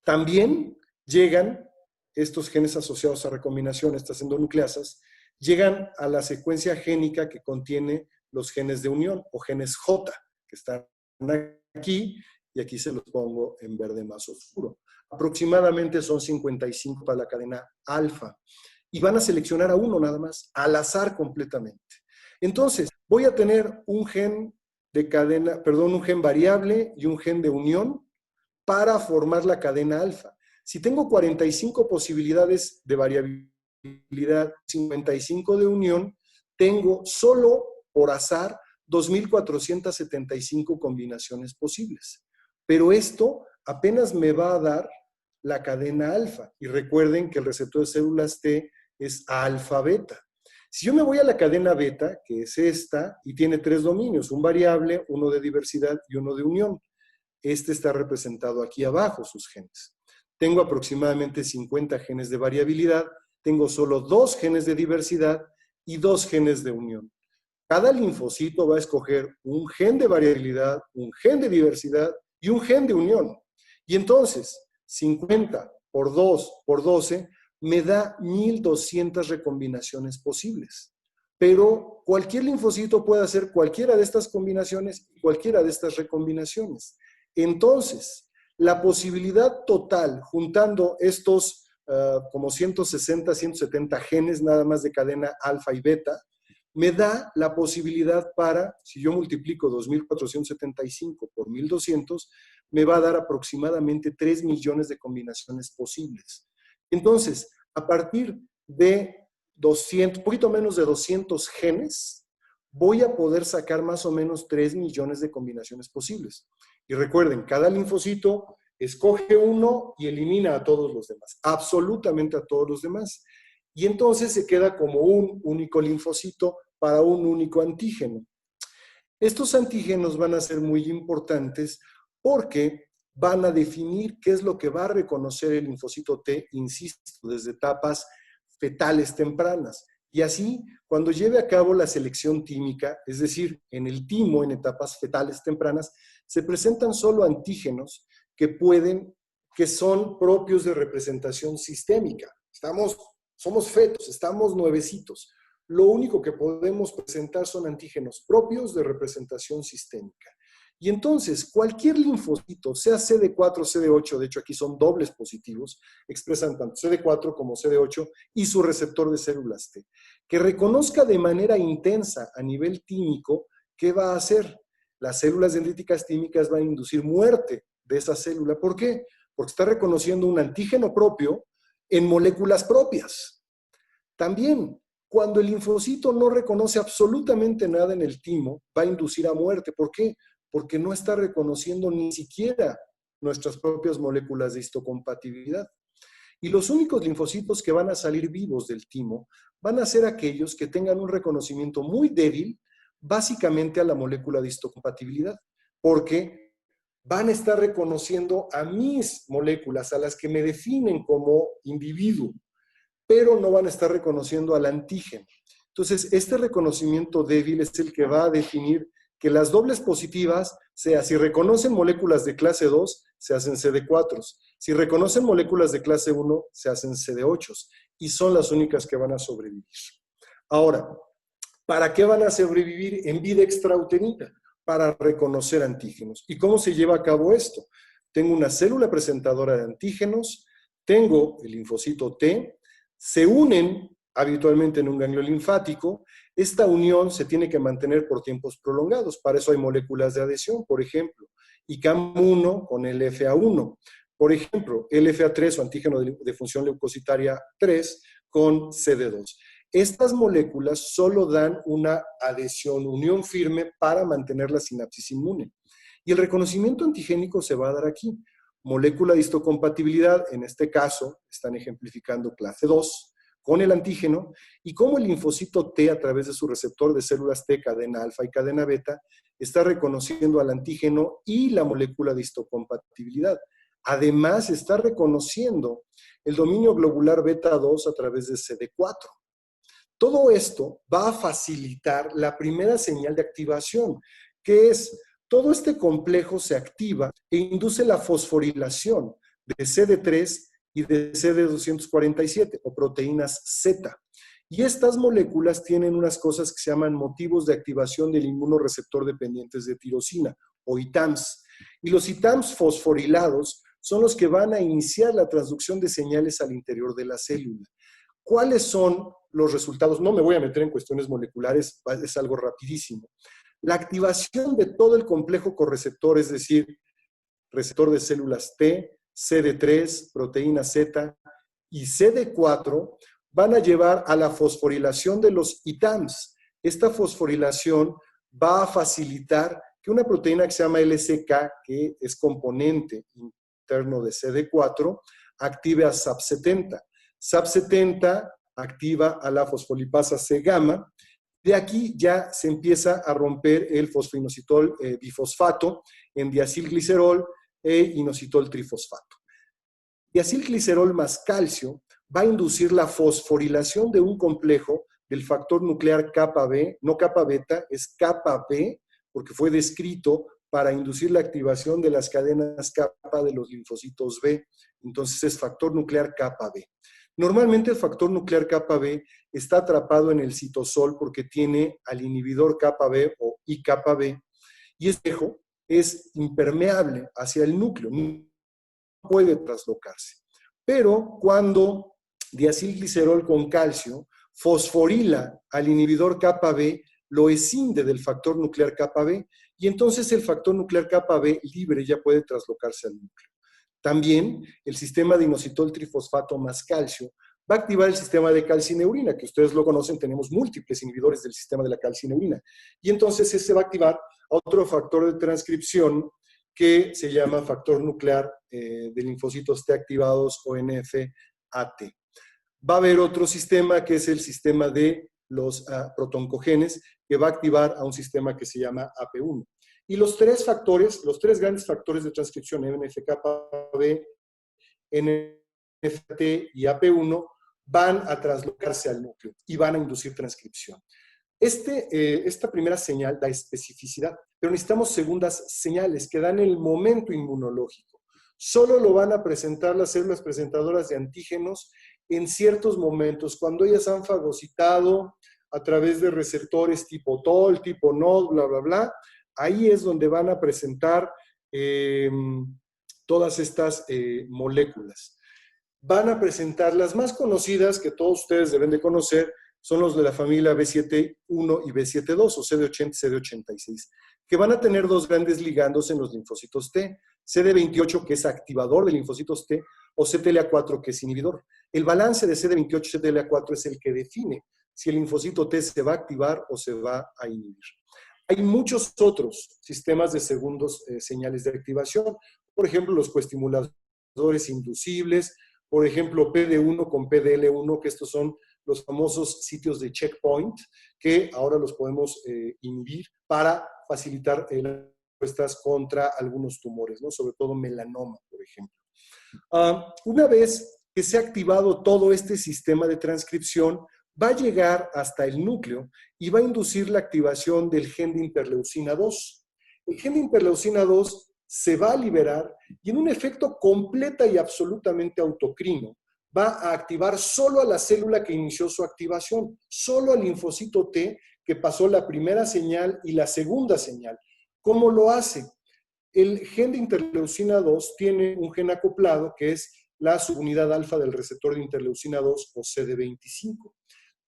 También llegan estos genes asociados a recombinación, estas endonucleasas, llegan a la secuencia génica que contiene los genes de unión o genes J, que están aquí, y aquí se los pongo en verde más oscuro. Aproximadamente son 55 para la cadena alfa. Y van a seleccionar a uno nada más, al azar completamente. Entonces, voy a tener un gen de cadena, perdón, un gen variable y un gen de unión para formar la cadena alfa. Si tengo 45 posibilidades de variabilidad, 55 de unión, tengo solo por azar 2.475 combinaciones posibles. Pero esto apenas me va a dar la cadena alfa. Y recuerden que el receptor de células T es alfa-beta. Si yo me voy a la cadena beta, que es esta, y tiene 3 dominios, un variable, uno de diversidad y uno de unión. Este está representado aquí abajo, sus genes. Tengo aproximadamente 50 genes de variabilidad, tengo solo 2 genes de diversidad y 2 genes de unión. Cada linfocito va a escoger un gen de variabilidad, un gen de diversidad y un gen de unión. Y entonces, 50 por 2 por 12 me da 1.200 recombinaciones posibles. Pero cualquier linfocito puede hacer cualquiera de estas combinaciones y cualquiera de estas recombinaciones. Entonces, la posibilidad total, juntando estos como 160, 170 genes nada más de cadena alfa y beta, me da la posibilidad para, si yo multiplico 2.475 por 1.200, me va a dar aproximadamente 3 millones de combinaciones posibles. Entonces, a partir de 200, poquito menos de 200 genes, voy a poder sacar más o menos 3 millones de combinaciones posibles. Y recuerden, cada linfocito escoge uno y elimina a todos los demás, absolutamente a todos los demás. Y entonces se queda como un único linfocito para un único antígeno. Estos antígenos van a ser muy importantes porque van a definir qué es lo que va a reconocer el linfocito T, insisto, desde etapas fetales tempranas. Y así, cuando lleve a cabo la selección tímica, es decir, en el timo, en etapas fetales tempranas, se presentan solo antígenos que son propios de representación sistémica. Somos fetos, estamos nuevecitos. Lo único que podemos presentar son antígenos propios de representación sistémica. Y entonces, cualquier linfocito, sea CD4 o CD8, de hecho aquí son dobles positivos, expresan tanto CD4 como CD8 y su receptor de células T, que reconozca de manera intensa a nivel tímico, ¿qué va a hacer? Las células dendríticas tímicas van a inducir muerte de esa célula. ¿Por qué? Porque está reconociendo un antígeno propio en moléculas propias. También, cuando el linfocito no reconoce absolutamente nada en el timo, va a inducir a muerte. ¿Por qué? Porque no está reconociendo ni siquiera nuestras propias moléculas de histocompatibilidad. Y los únicos linfocitos que van a salir vivos del timo van a ser aquellos que tengan un reconocimiento muy débil, básicamente a la molécula de histocompatibilidad, porque van a estar reconociendo a mis moléculas, a las que me definen como individuo, pero no van a estar reconociendo al antígeno. Entonces, este reconocimiento débil es el que va a definir que las dobles positivas, sea si reconocen moléculas de clase 2, se hacen CD4. Si reconocen moléculas de clase 1, se hacen CD8. Y son las únicas que van a sobrevivir. Ahora, ¿para qué van a sobrevivir en vida extrauterina? Para reconocer antígenos. ¿Y cómo se lleva a cabo esto? Tengo una célula presentadora de antígenos, tengo el linfocito T, se unen habitualmente en un ganglio linfático. Esta unión se tiene que mantener por tiempos prolongados. Para eso hay moléculas de adhesión, por ejemplo, ICAM1 con LFA1. Por ejemplo, LFA3 o antígeno de función leucocitaria 3 con CD2. Estas moléculas solo dan una adhesión, unión firme para mantener la sinapsis inmune. Y el reconocimiento antigénico se va a dar aquí. Molécula de histocompatibilidad, en este caso, están ejemplificando clase 2, con el antígeno, y cómo el linfocito T, a través de su receptor de células T, cadena alfa y cadena beta, está reconociendo al antígeno y la molécula de histocompatibilidad. Además, está reconociendo el dominio globular beta 2 a través de CD4. Todo esto va a facilitar la primera señal de activación, que es todo este complejo se activa e induce la fosforilación de CD3 y de CD247 o proteínas Z. Y estas moléculas tienen unas cosas que se llaman motivos de activación del inmunoreceptor dependientes de tirosina o ITAMs. Y los ITAMs fosforilados son los que van a iniciar la transducción de señales al interior de la célula. ¿Cuáles son los resultados? No me voy a meter en cuestiones moleculares, es algo rapidísimo. La activación de todo el complejo correceptor, es decir, receptor de células T, CD3, proteína Z y CD4, van a llevar a la fosforilación de los ITAMs. Esta fosforilación va a facilitar que una proteína que se llama LCK, que es componente interno de CD4, active a SAP70. SAP70 activa a la fosfolipasa C-gamma. De aquí ya se empieza a romper el fosfoinositol bifosfato en diacilglicerol e inositol trifosfato. Diacilglicerol más calcio va a inducir la fosforilación de un complejo del factor nuclear kappa B, no kappa beta, es kappa B, porque fue descrito para inducir la activación de las cadenas kappa de los linfocitos B. Entonces es factor nuclear kappa B. Normalmente el factor nuclear kappa B está atrapado en el citosol porque tiene al inhibidor kappa B o IKB, y este es impermeable hacia el núcleo, no puede traslocarse. Pero cuando diacilglicerol con calcio fosforila al inhibidor kappa B, lo escinde del factor nuclear kappa B, y entonces el factor nuclear kappa B libre ya puede traslocarse al núcleo. También el sistema de inositol trifosfato más calcio va a activar el sistema de calcineurina, que ustedes lo conocen, tenemos múltiples inhibidores del sistema de la calcineurina. Y entonces ese va a activar otro factor de transcripción que se llama factor nuclear de linfocitos T activados o NF-AT. Va a haber otro sistema que es el sistema de los protoncogenes, que va a activar a un sistema que se llama AP1. Y los tres grandes factores de transcripción, NF-κB, NF-κT y AP1, van a traslocarse al núcleo y van a inducir transcripción. Esta primera señal da especificidad, pero necesitamos segundas señales que dan el momento inmunológico. Solo lo van a presentar las células presentadoras de antígenos en ciertos momentos, cuando ellas han fagocitado a través de receptores tipo TOL, tipo NOD, bla, bla, bla. Ahí es donde van a presentar todas estas moléculas. Van a presentar las más conocidas, que todos ustedes deben de conocer, son los de la familia B7-1 y B7-2, o CD80 y CD86, que van a tener dos grandes ligandos en los linfocitos T, CD28, que es activador de linfocitos T, o CTLA4, que es inhibidor. El balance de CD28 y CTLA4 es el que define si el linfocito T se va a activar o se va a inhibir. Hay muchos otros sistemas de segundos señales de activación, por ejemplo, los coestimuladores inducibles, por ejemplo, PD1 con PDL1, que estos son los famosos sitios de checkpoint, que ahora los podemos inhibir para facilitar las respuestas contra algunos tumores, ¿no? Sobre todo melanoma, por ejemplo. Una vez que se ha activado todo este sistema de transcripción, va a llegar hasta el núcleo y va a inducir la activación del gen de interleucina 2. El gen de interleucina 2 se va a liberar y en un efecto completa y absolutamente autocrino va a activar solo a la célula que inició su activación, solo al linfocito T que pasó la primera señal y la segunda señal. ¿Cómo lo hace? El gen de interleucina 2 tiene un gen acoplado que es la subunidad alfa del receptor de interleucina 2 o CD25.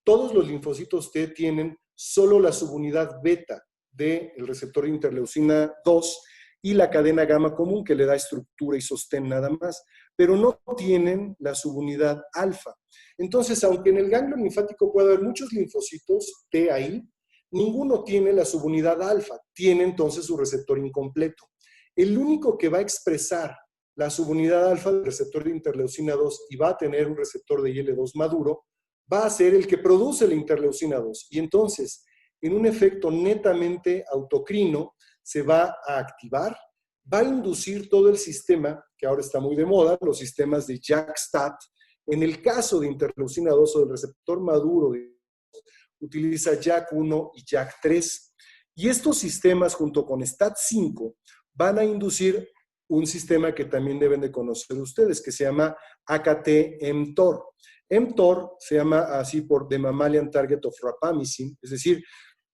Todos los linfocitos T tienen solo la subunidad beta del receptor de interleucina 2 y la cadena gamma común que le da estructura y sostén nada más, pero no tienen la subunidad alfa. Entonces, aunque en el ganglio linfático puede haber muchos linfocitos T ahí, ninguno tiene la subunidad alfa, tiene entonces su receptor incompleto. El único que va a expresar la subunidad alfa del receptor de interleucina 2 y va a tener un receptor de IL-2 maduro, va a ser el que produce la interleucina 2. Y entonces, en un efecto netamente autocrino, se va a activar, va a inducir todo el sistema, que ahora está muy de moda, los sistemas de JAK-STAT. En el caso de interleucina 2 o del receptor maduro, utiliza JAK1 y JAK3. Y estos sistemas, junto con STAT5, van a inducir un sistema que también deben de conocer ustedes, que se llama AKT-mTOR. mTOR se llama así por The Mammalian Target of Rapamycin, es decir,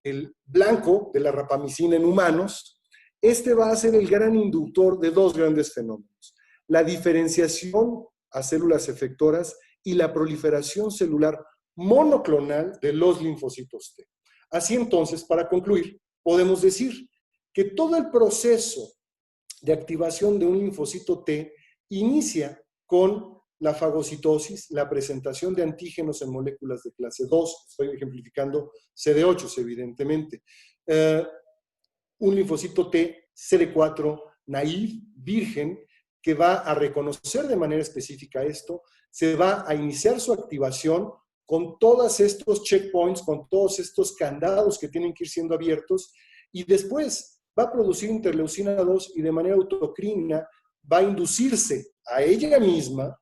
el blanco de la rapamicina en humanos. Este va a ser el gran inductor de dos grandes fenómenos: la diferenciación a células efectoras y la proliferación celular monoclonal de los linfocitos T. Así entonces, para concluir, podemos decir que todo el proceso de activación de un linfocito T inicia con la fagocitosis, la presentación de antígenos en moléculas de clase 2, estoy ejemplificando CD8, evidentemente. Un linfocito T CD4 naive, virgen, que va a reconocer de manera específica esto, se va a iniciar su activación con todos estos checkpoints, con todos estos candados que tienen que ir siendo abiertos, y después va a producir interleucina 2 y de manera autocrina va a inducirse a ella misma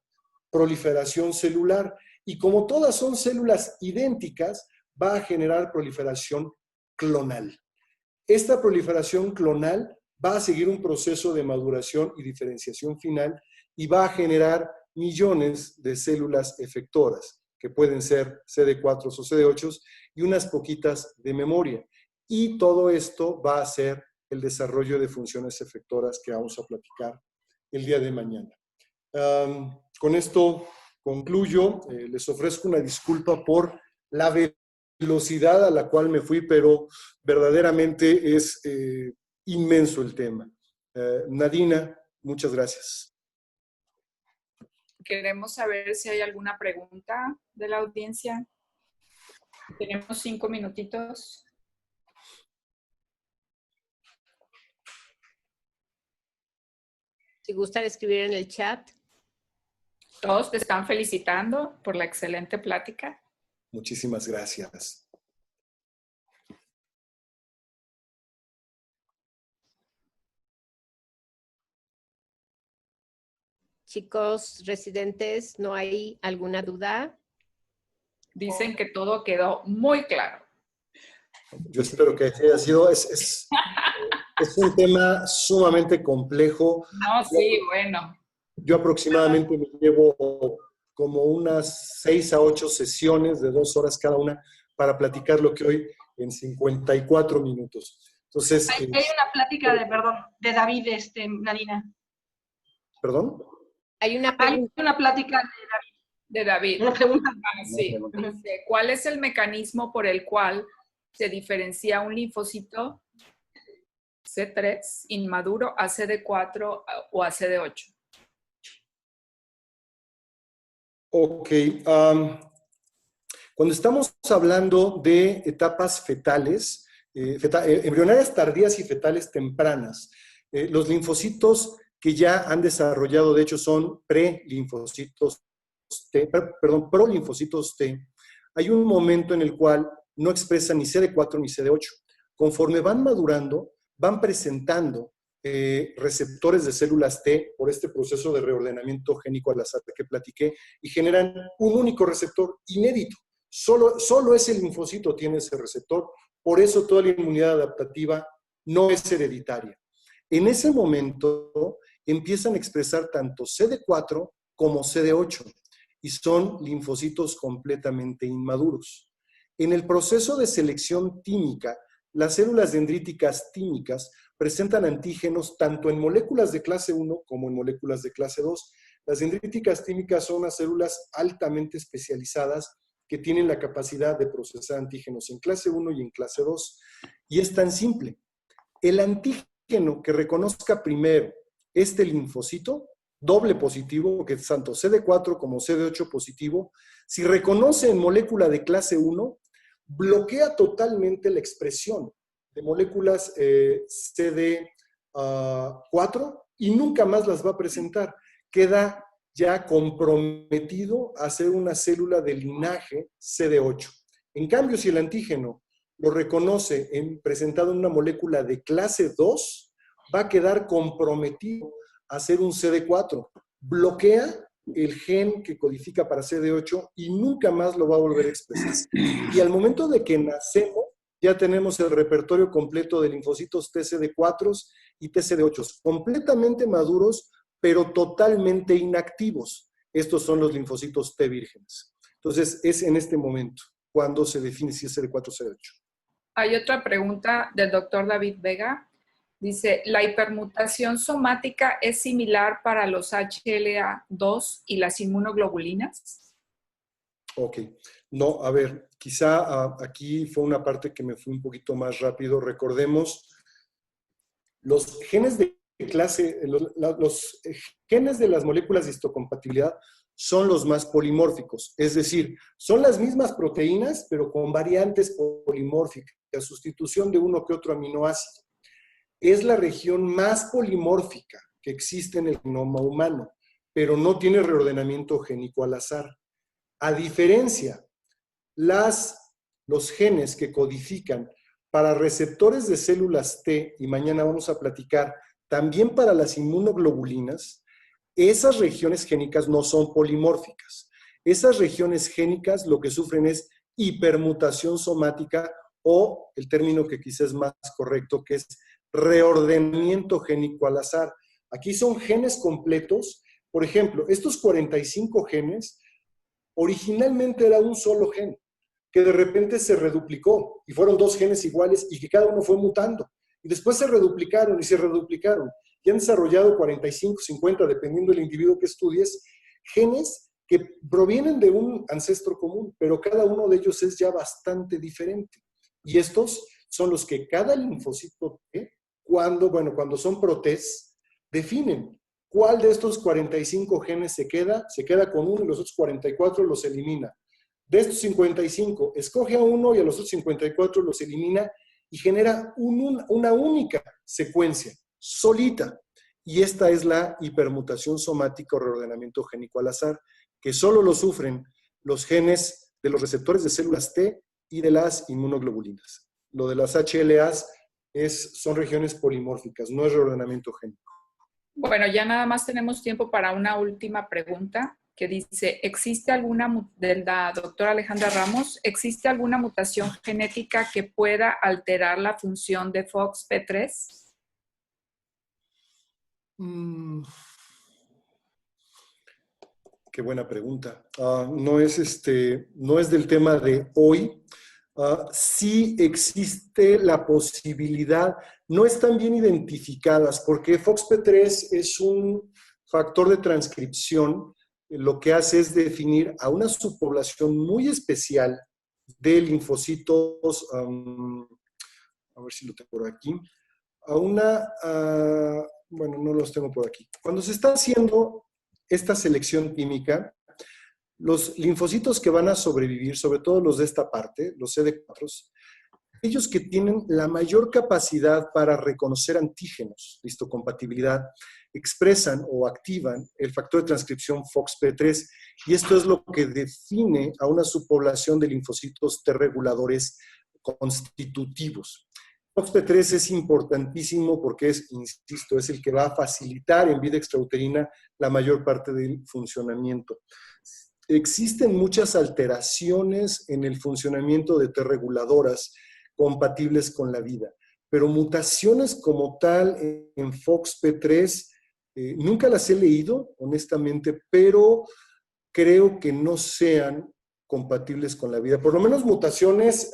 proliferación celular. Y como todas son células idénticas, va a generar proliferación clonal. Esta proliferación clonal va a seguir un proceso de maduración y diferenciación final y va a generar millones de células efectoras, que pueden ser CD4 o CD8 y unas poquitas de memoria. Y todo esto va a ser el desarrollo de funciones efectoras que vamos a platicar el día de mañana. Con esto concluyo. Les ofrezco una disculpa por la velocidad a la cual me fui, pero verdaderamente es inmenso el tema. Nadina, muchas gracias. Queremos saber si hay alguna pregunta de la audiencia. Tenemos 5 minutitos. Si gustan escribir en el chat. Todos te están felicitando por la excelente plática. Muchísimas gracias. Chicos residentes, ¿no hay alguna duda? Dicen que todo quedó muy claro. Yo espero que haya sido, es un tema sumamente complejo. No, sí, bueno. Yo aproximadamente me llevo como unas 6 a 8 sesiones de 2 horas cada una para platicar lo que hoy en 54 minutos. Entonces, hay una plática de David, Nadina. ¿perdón? Hay una Hay pregunta. una plática De David. una pregunta. Sí. Dice, ¿cuál es el mecanismo por el cual se diferencia un linfocito C3 inmaduro a CD4 o a CD8? Ok. Cuando estamos hablando de etapas fetales, embrionarias tardías y fetales tempranas, los linfocitos que ya han desarrollado, de hecho, son prolinfocitos T. Hay un momento en el cual no expresan ni CD4 ni CD8. Conforme van madurando, van presentando receptores de células T por este proceso de reordenamiento génico al azar que platiqué y generan un único receptor inédito. Solo ese linfocito tiene ese receptor, por eso toda la inmunidad adaptativa no es hereditaria. En ese momento empiezan a expresar tanto CD4 como CD8 y son linfocitos completamente inmaduros. En el proceso de selección tímica, las células dendríticas tímicas presentan antígenos tanto en moléculas de clase 1 como en moléculas de clase 2. Las dendríticas tímicas son unas células altamente especializadas que tienen la capacidad de procesar antígenos en clase 1 y en clase 2. Y es tan simple. El antígeno que reconozca primero este linfocito, doble positivo, que es tanto CD4 como CD8 positivo, si reconoce en molécula de clase 1, bloquea totalmente la expresión de moléculas CD4 y nunca más las va a presentar. Queda ya comprometido a ser una célula de linaje CD8. En cambio, si el antígeno lo reconoce presentado en una molécula de clase 2, va a quedar comprometido a ser un CD4. Bloquea el gen que codifica para CD8 y nunca más lo va a volver a expresar. Y al momento de que nacemos, ya tenemos el repertorio completo de linfocitos TCD4 y TCD8, completamente maduros, pero totalmente inactivos. Estos son los linfocitos T vírgenes. Entonces, es en este momento cuando se define si es CD4 o CD8. Hay otra pregunta del doctor David Vega. Dice, ¿la hipermutación somática es similar para los HLA-2 y las inmunoglobulinas? Ok. No, a ver, quizá aquí fue una parte que me fui un poquito más rápido. Recordemos, los genes de clase, los genes de las moléculas de histocompatibilidad son los más polimórficos, es decir, son las mismas proteínas, pero con variantes polimórficas, sustitución de uno que otro aminoácido. Es la región más polimórfica que existe en el genoma humano, pero no tiene reordenamiento génico al azar. A diferencia, los genes que codifican para receptores de células T, y mañana vamos a platicar, también para las inmunoglobulinas, esas regiones génicas no son polimórficas. Esas regiones génicas lo que sufren es hipermutación somática o el término que quizás es más correcto, que es reordenamiento génico al azar. Aquí son genes completos. Por ejemplo, estos 45 genes originalmente era un solo gen, que de repente se reduplicó y fueron 2 genes iguales y que cada uno fue mutando. Y después se reduplicaron y se reduplicaron. Y han desarrollado 45, 50, dependiendo del individuo que estudies, genes que provienen de un ancestro común, pero cada uno de ellos es ya bastante diferente. Y estos son los que cada linfocito T, cuando son protés, definen cuál de estos 45 genes se queda con uno y los otros 44 los elimina. De estos 55, escoge a uno y a los otros 54 los elimina y genera una única secuencia, solita. Y esta es la hipermutación somática o reordenamiento génico al azar, que solo lo sufren los genes de los receptores de células T y de las inmunoglobulinas. Lo de las HLAs son regiones polimórficas, no es reordenamiento génico. Bueno, ya nada más tenemos tiempo para una última pregunta que dice, de la doctora Alejandra Ramos, ¿existe alguna mutación genética que pueda alterar la función de FOXP3? Qué buena pregunta. No es del tema de hoy. Sí existe la posibilidad, no están bien identificadas, porque FOXP3 es un factor de transcripción. Lo que hace es definir a una subpoblación muy especial de linfocitos, a ver si lo tengo por aquí, bueno, no los tengo por aquí. Cuando se está haciendo esta selección química, los linfocitos que van a sobrevivir, sobre todo los de esta parte, los CD4, aquellos que tienen la mayor capacidad para reconocer antígenos, histocompatibilidad, expresan o activan el factor de transcripción FOXP3, y esto es lo que define a una subpoblación de linfocitos T reguladores constitutivos. FOXP3 es importantísimo porque insisto, es el que va a facilitar en vida extrauterina la mayor parte del funcionamiento. Existen muchas alteraciones en el funcionamiento de T reguladoras compatibles con la vida, pero mutaciones como tal en FOXP3 nunca las he leído, honestamente, pero creo que no sean compatibles con la vida. Por lo menos mutaciones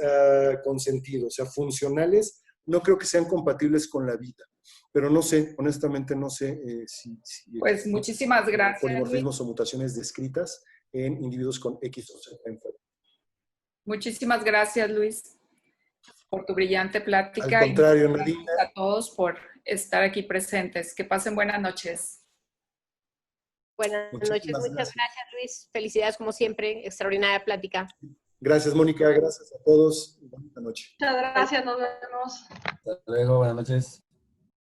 con sentido, o sea, funcionales, no creo que sean compatibles con la vida. Pero no sé, honestamente no sé si pues muchísimas gracias. Polimorfismos o mutaciones descritas en individuos con X o Z enfermo. Muchísimas gracias, Luis, por tu brillante plática. Al contrario, y Nadine. gracias a todos por estar aquí presentes. Que pasen buenas noches. Buenas noches, muchas gracias, Luis. Felicidades como siempre, extraordinaria plática. Gracias, Mónica, gracias a todos. Buenas noches. Muchas gracias, nos vemos. Hasta luego, buenas noches.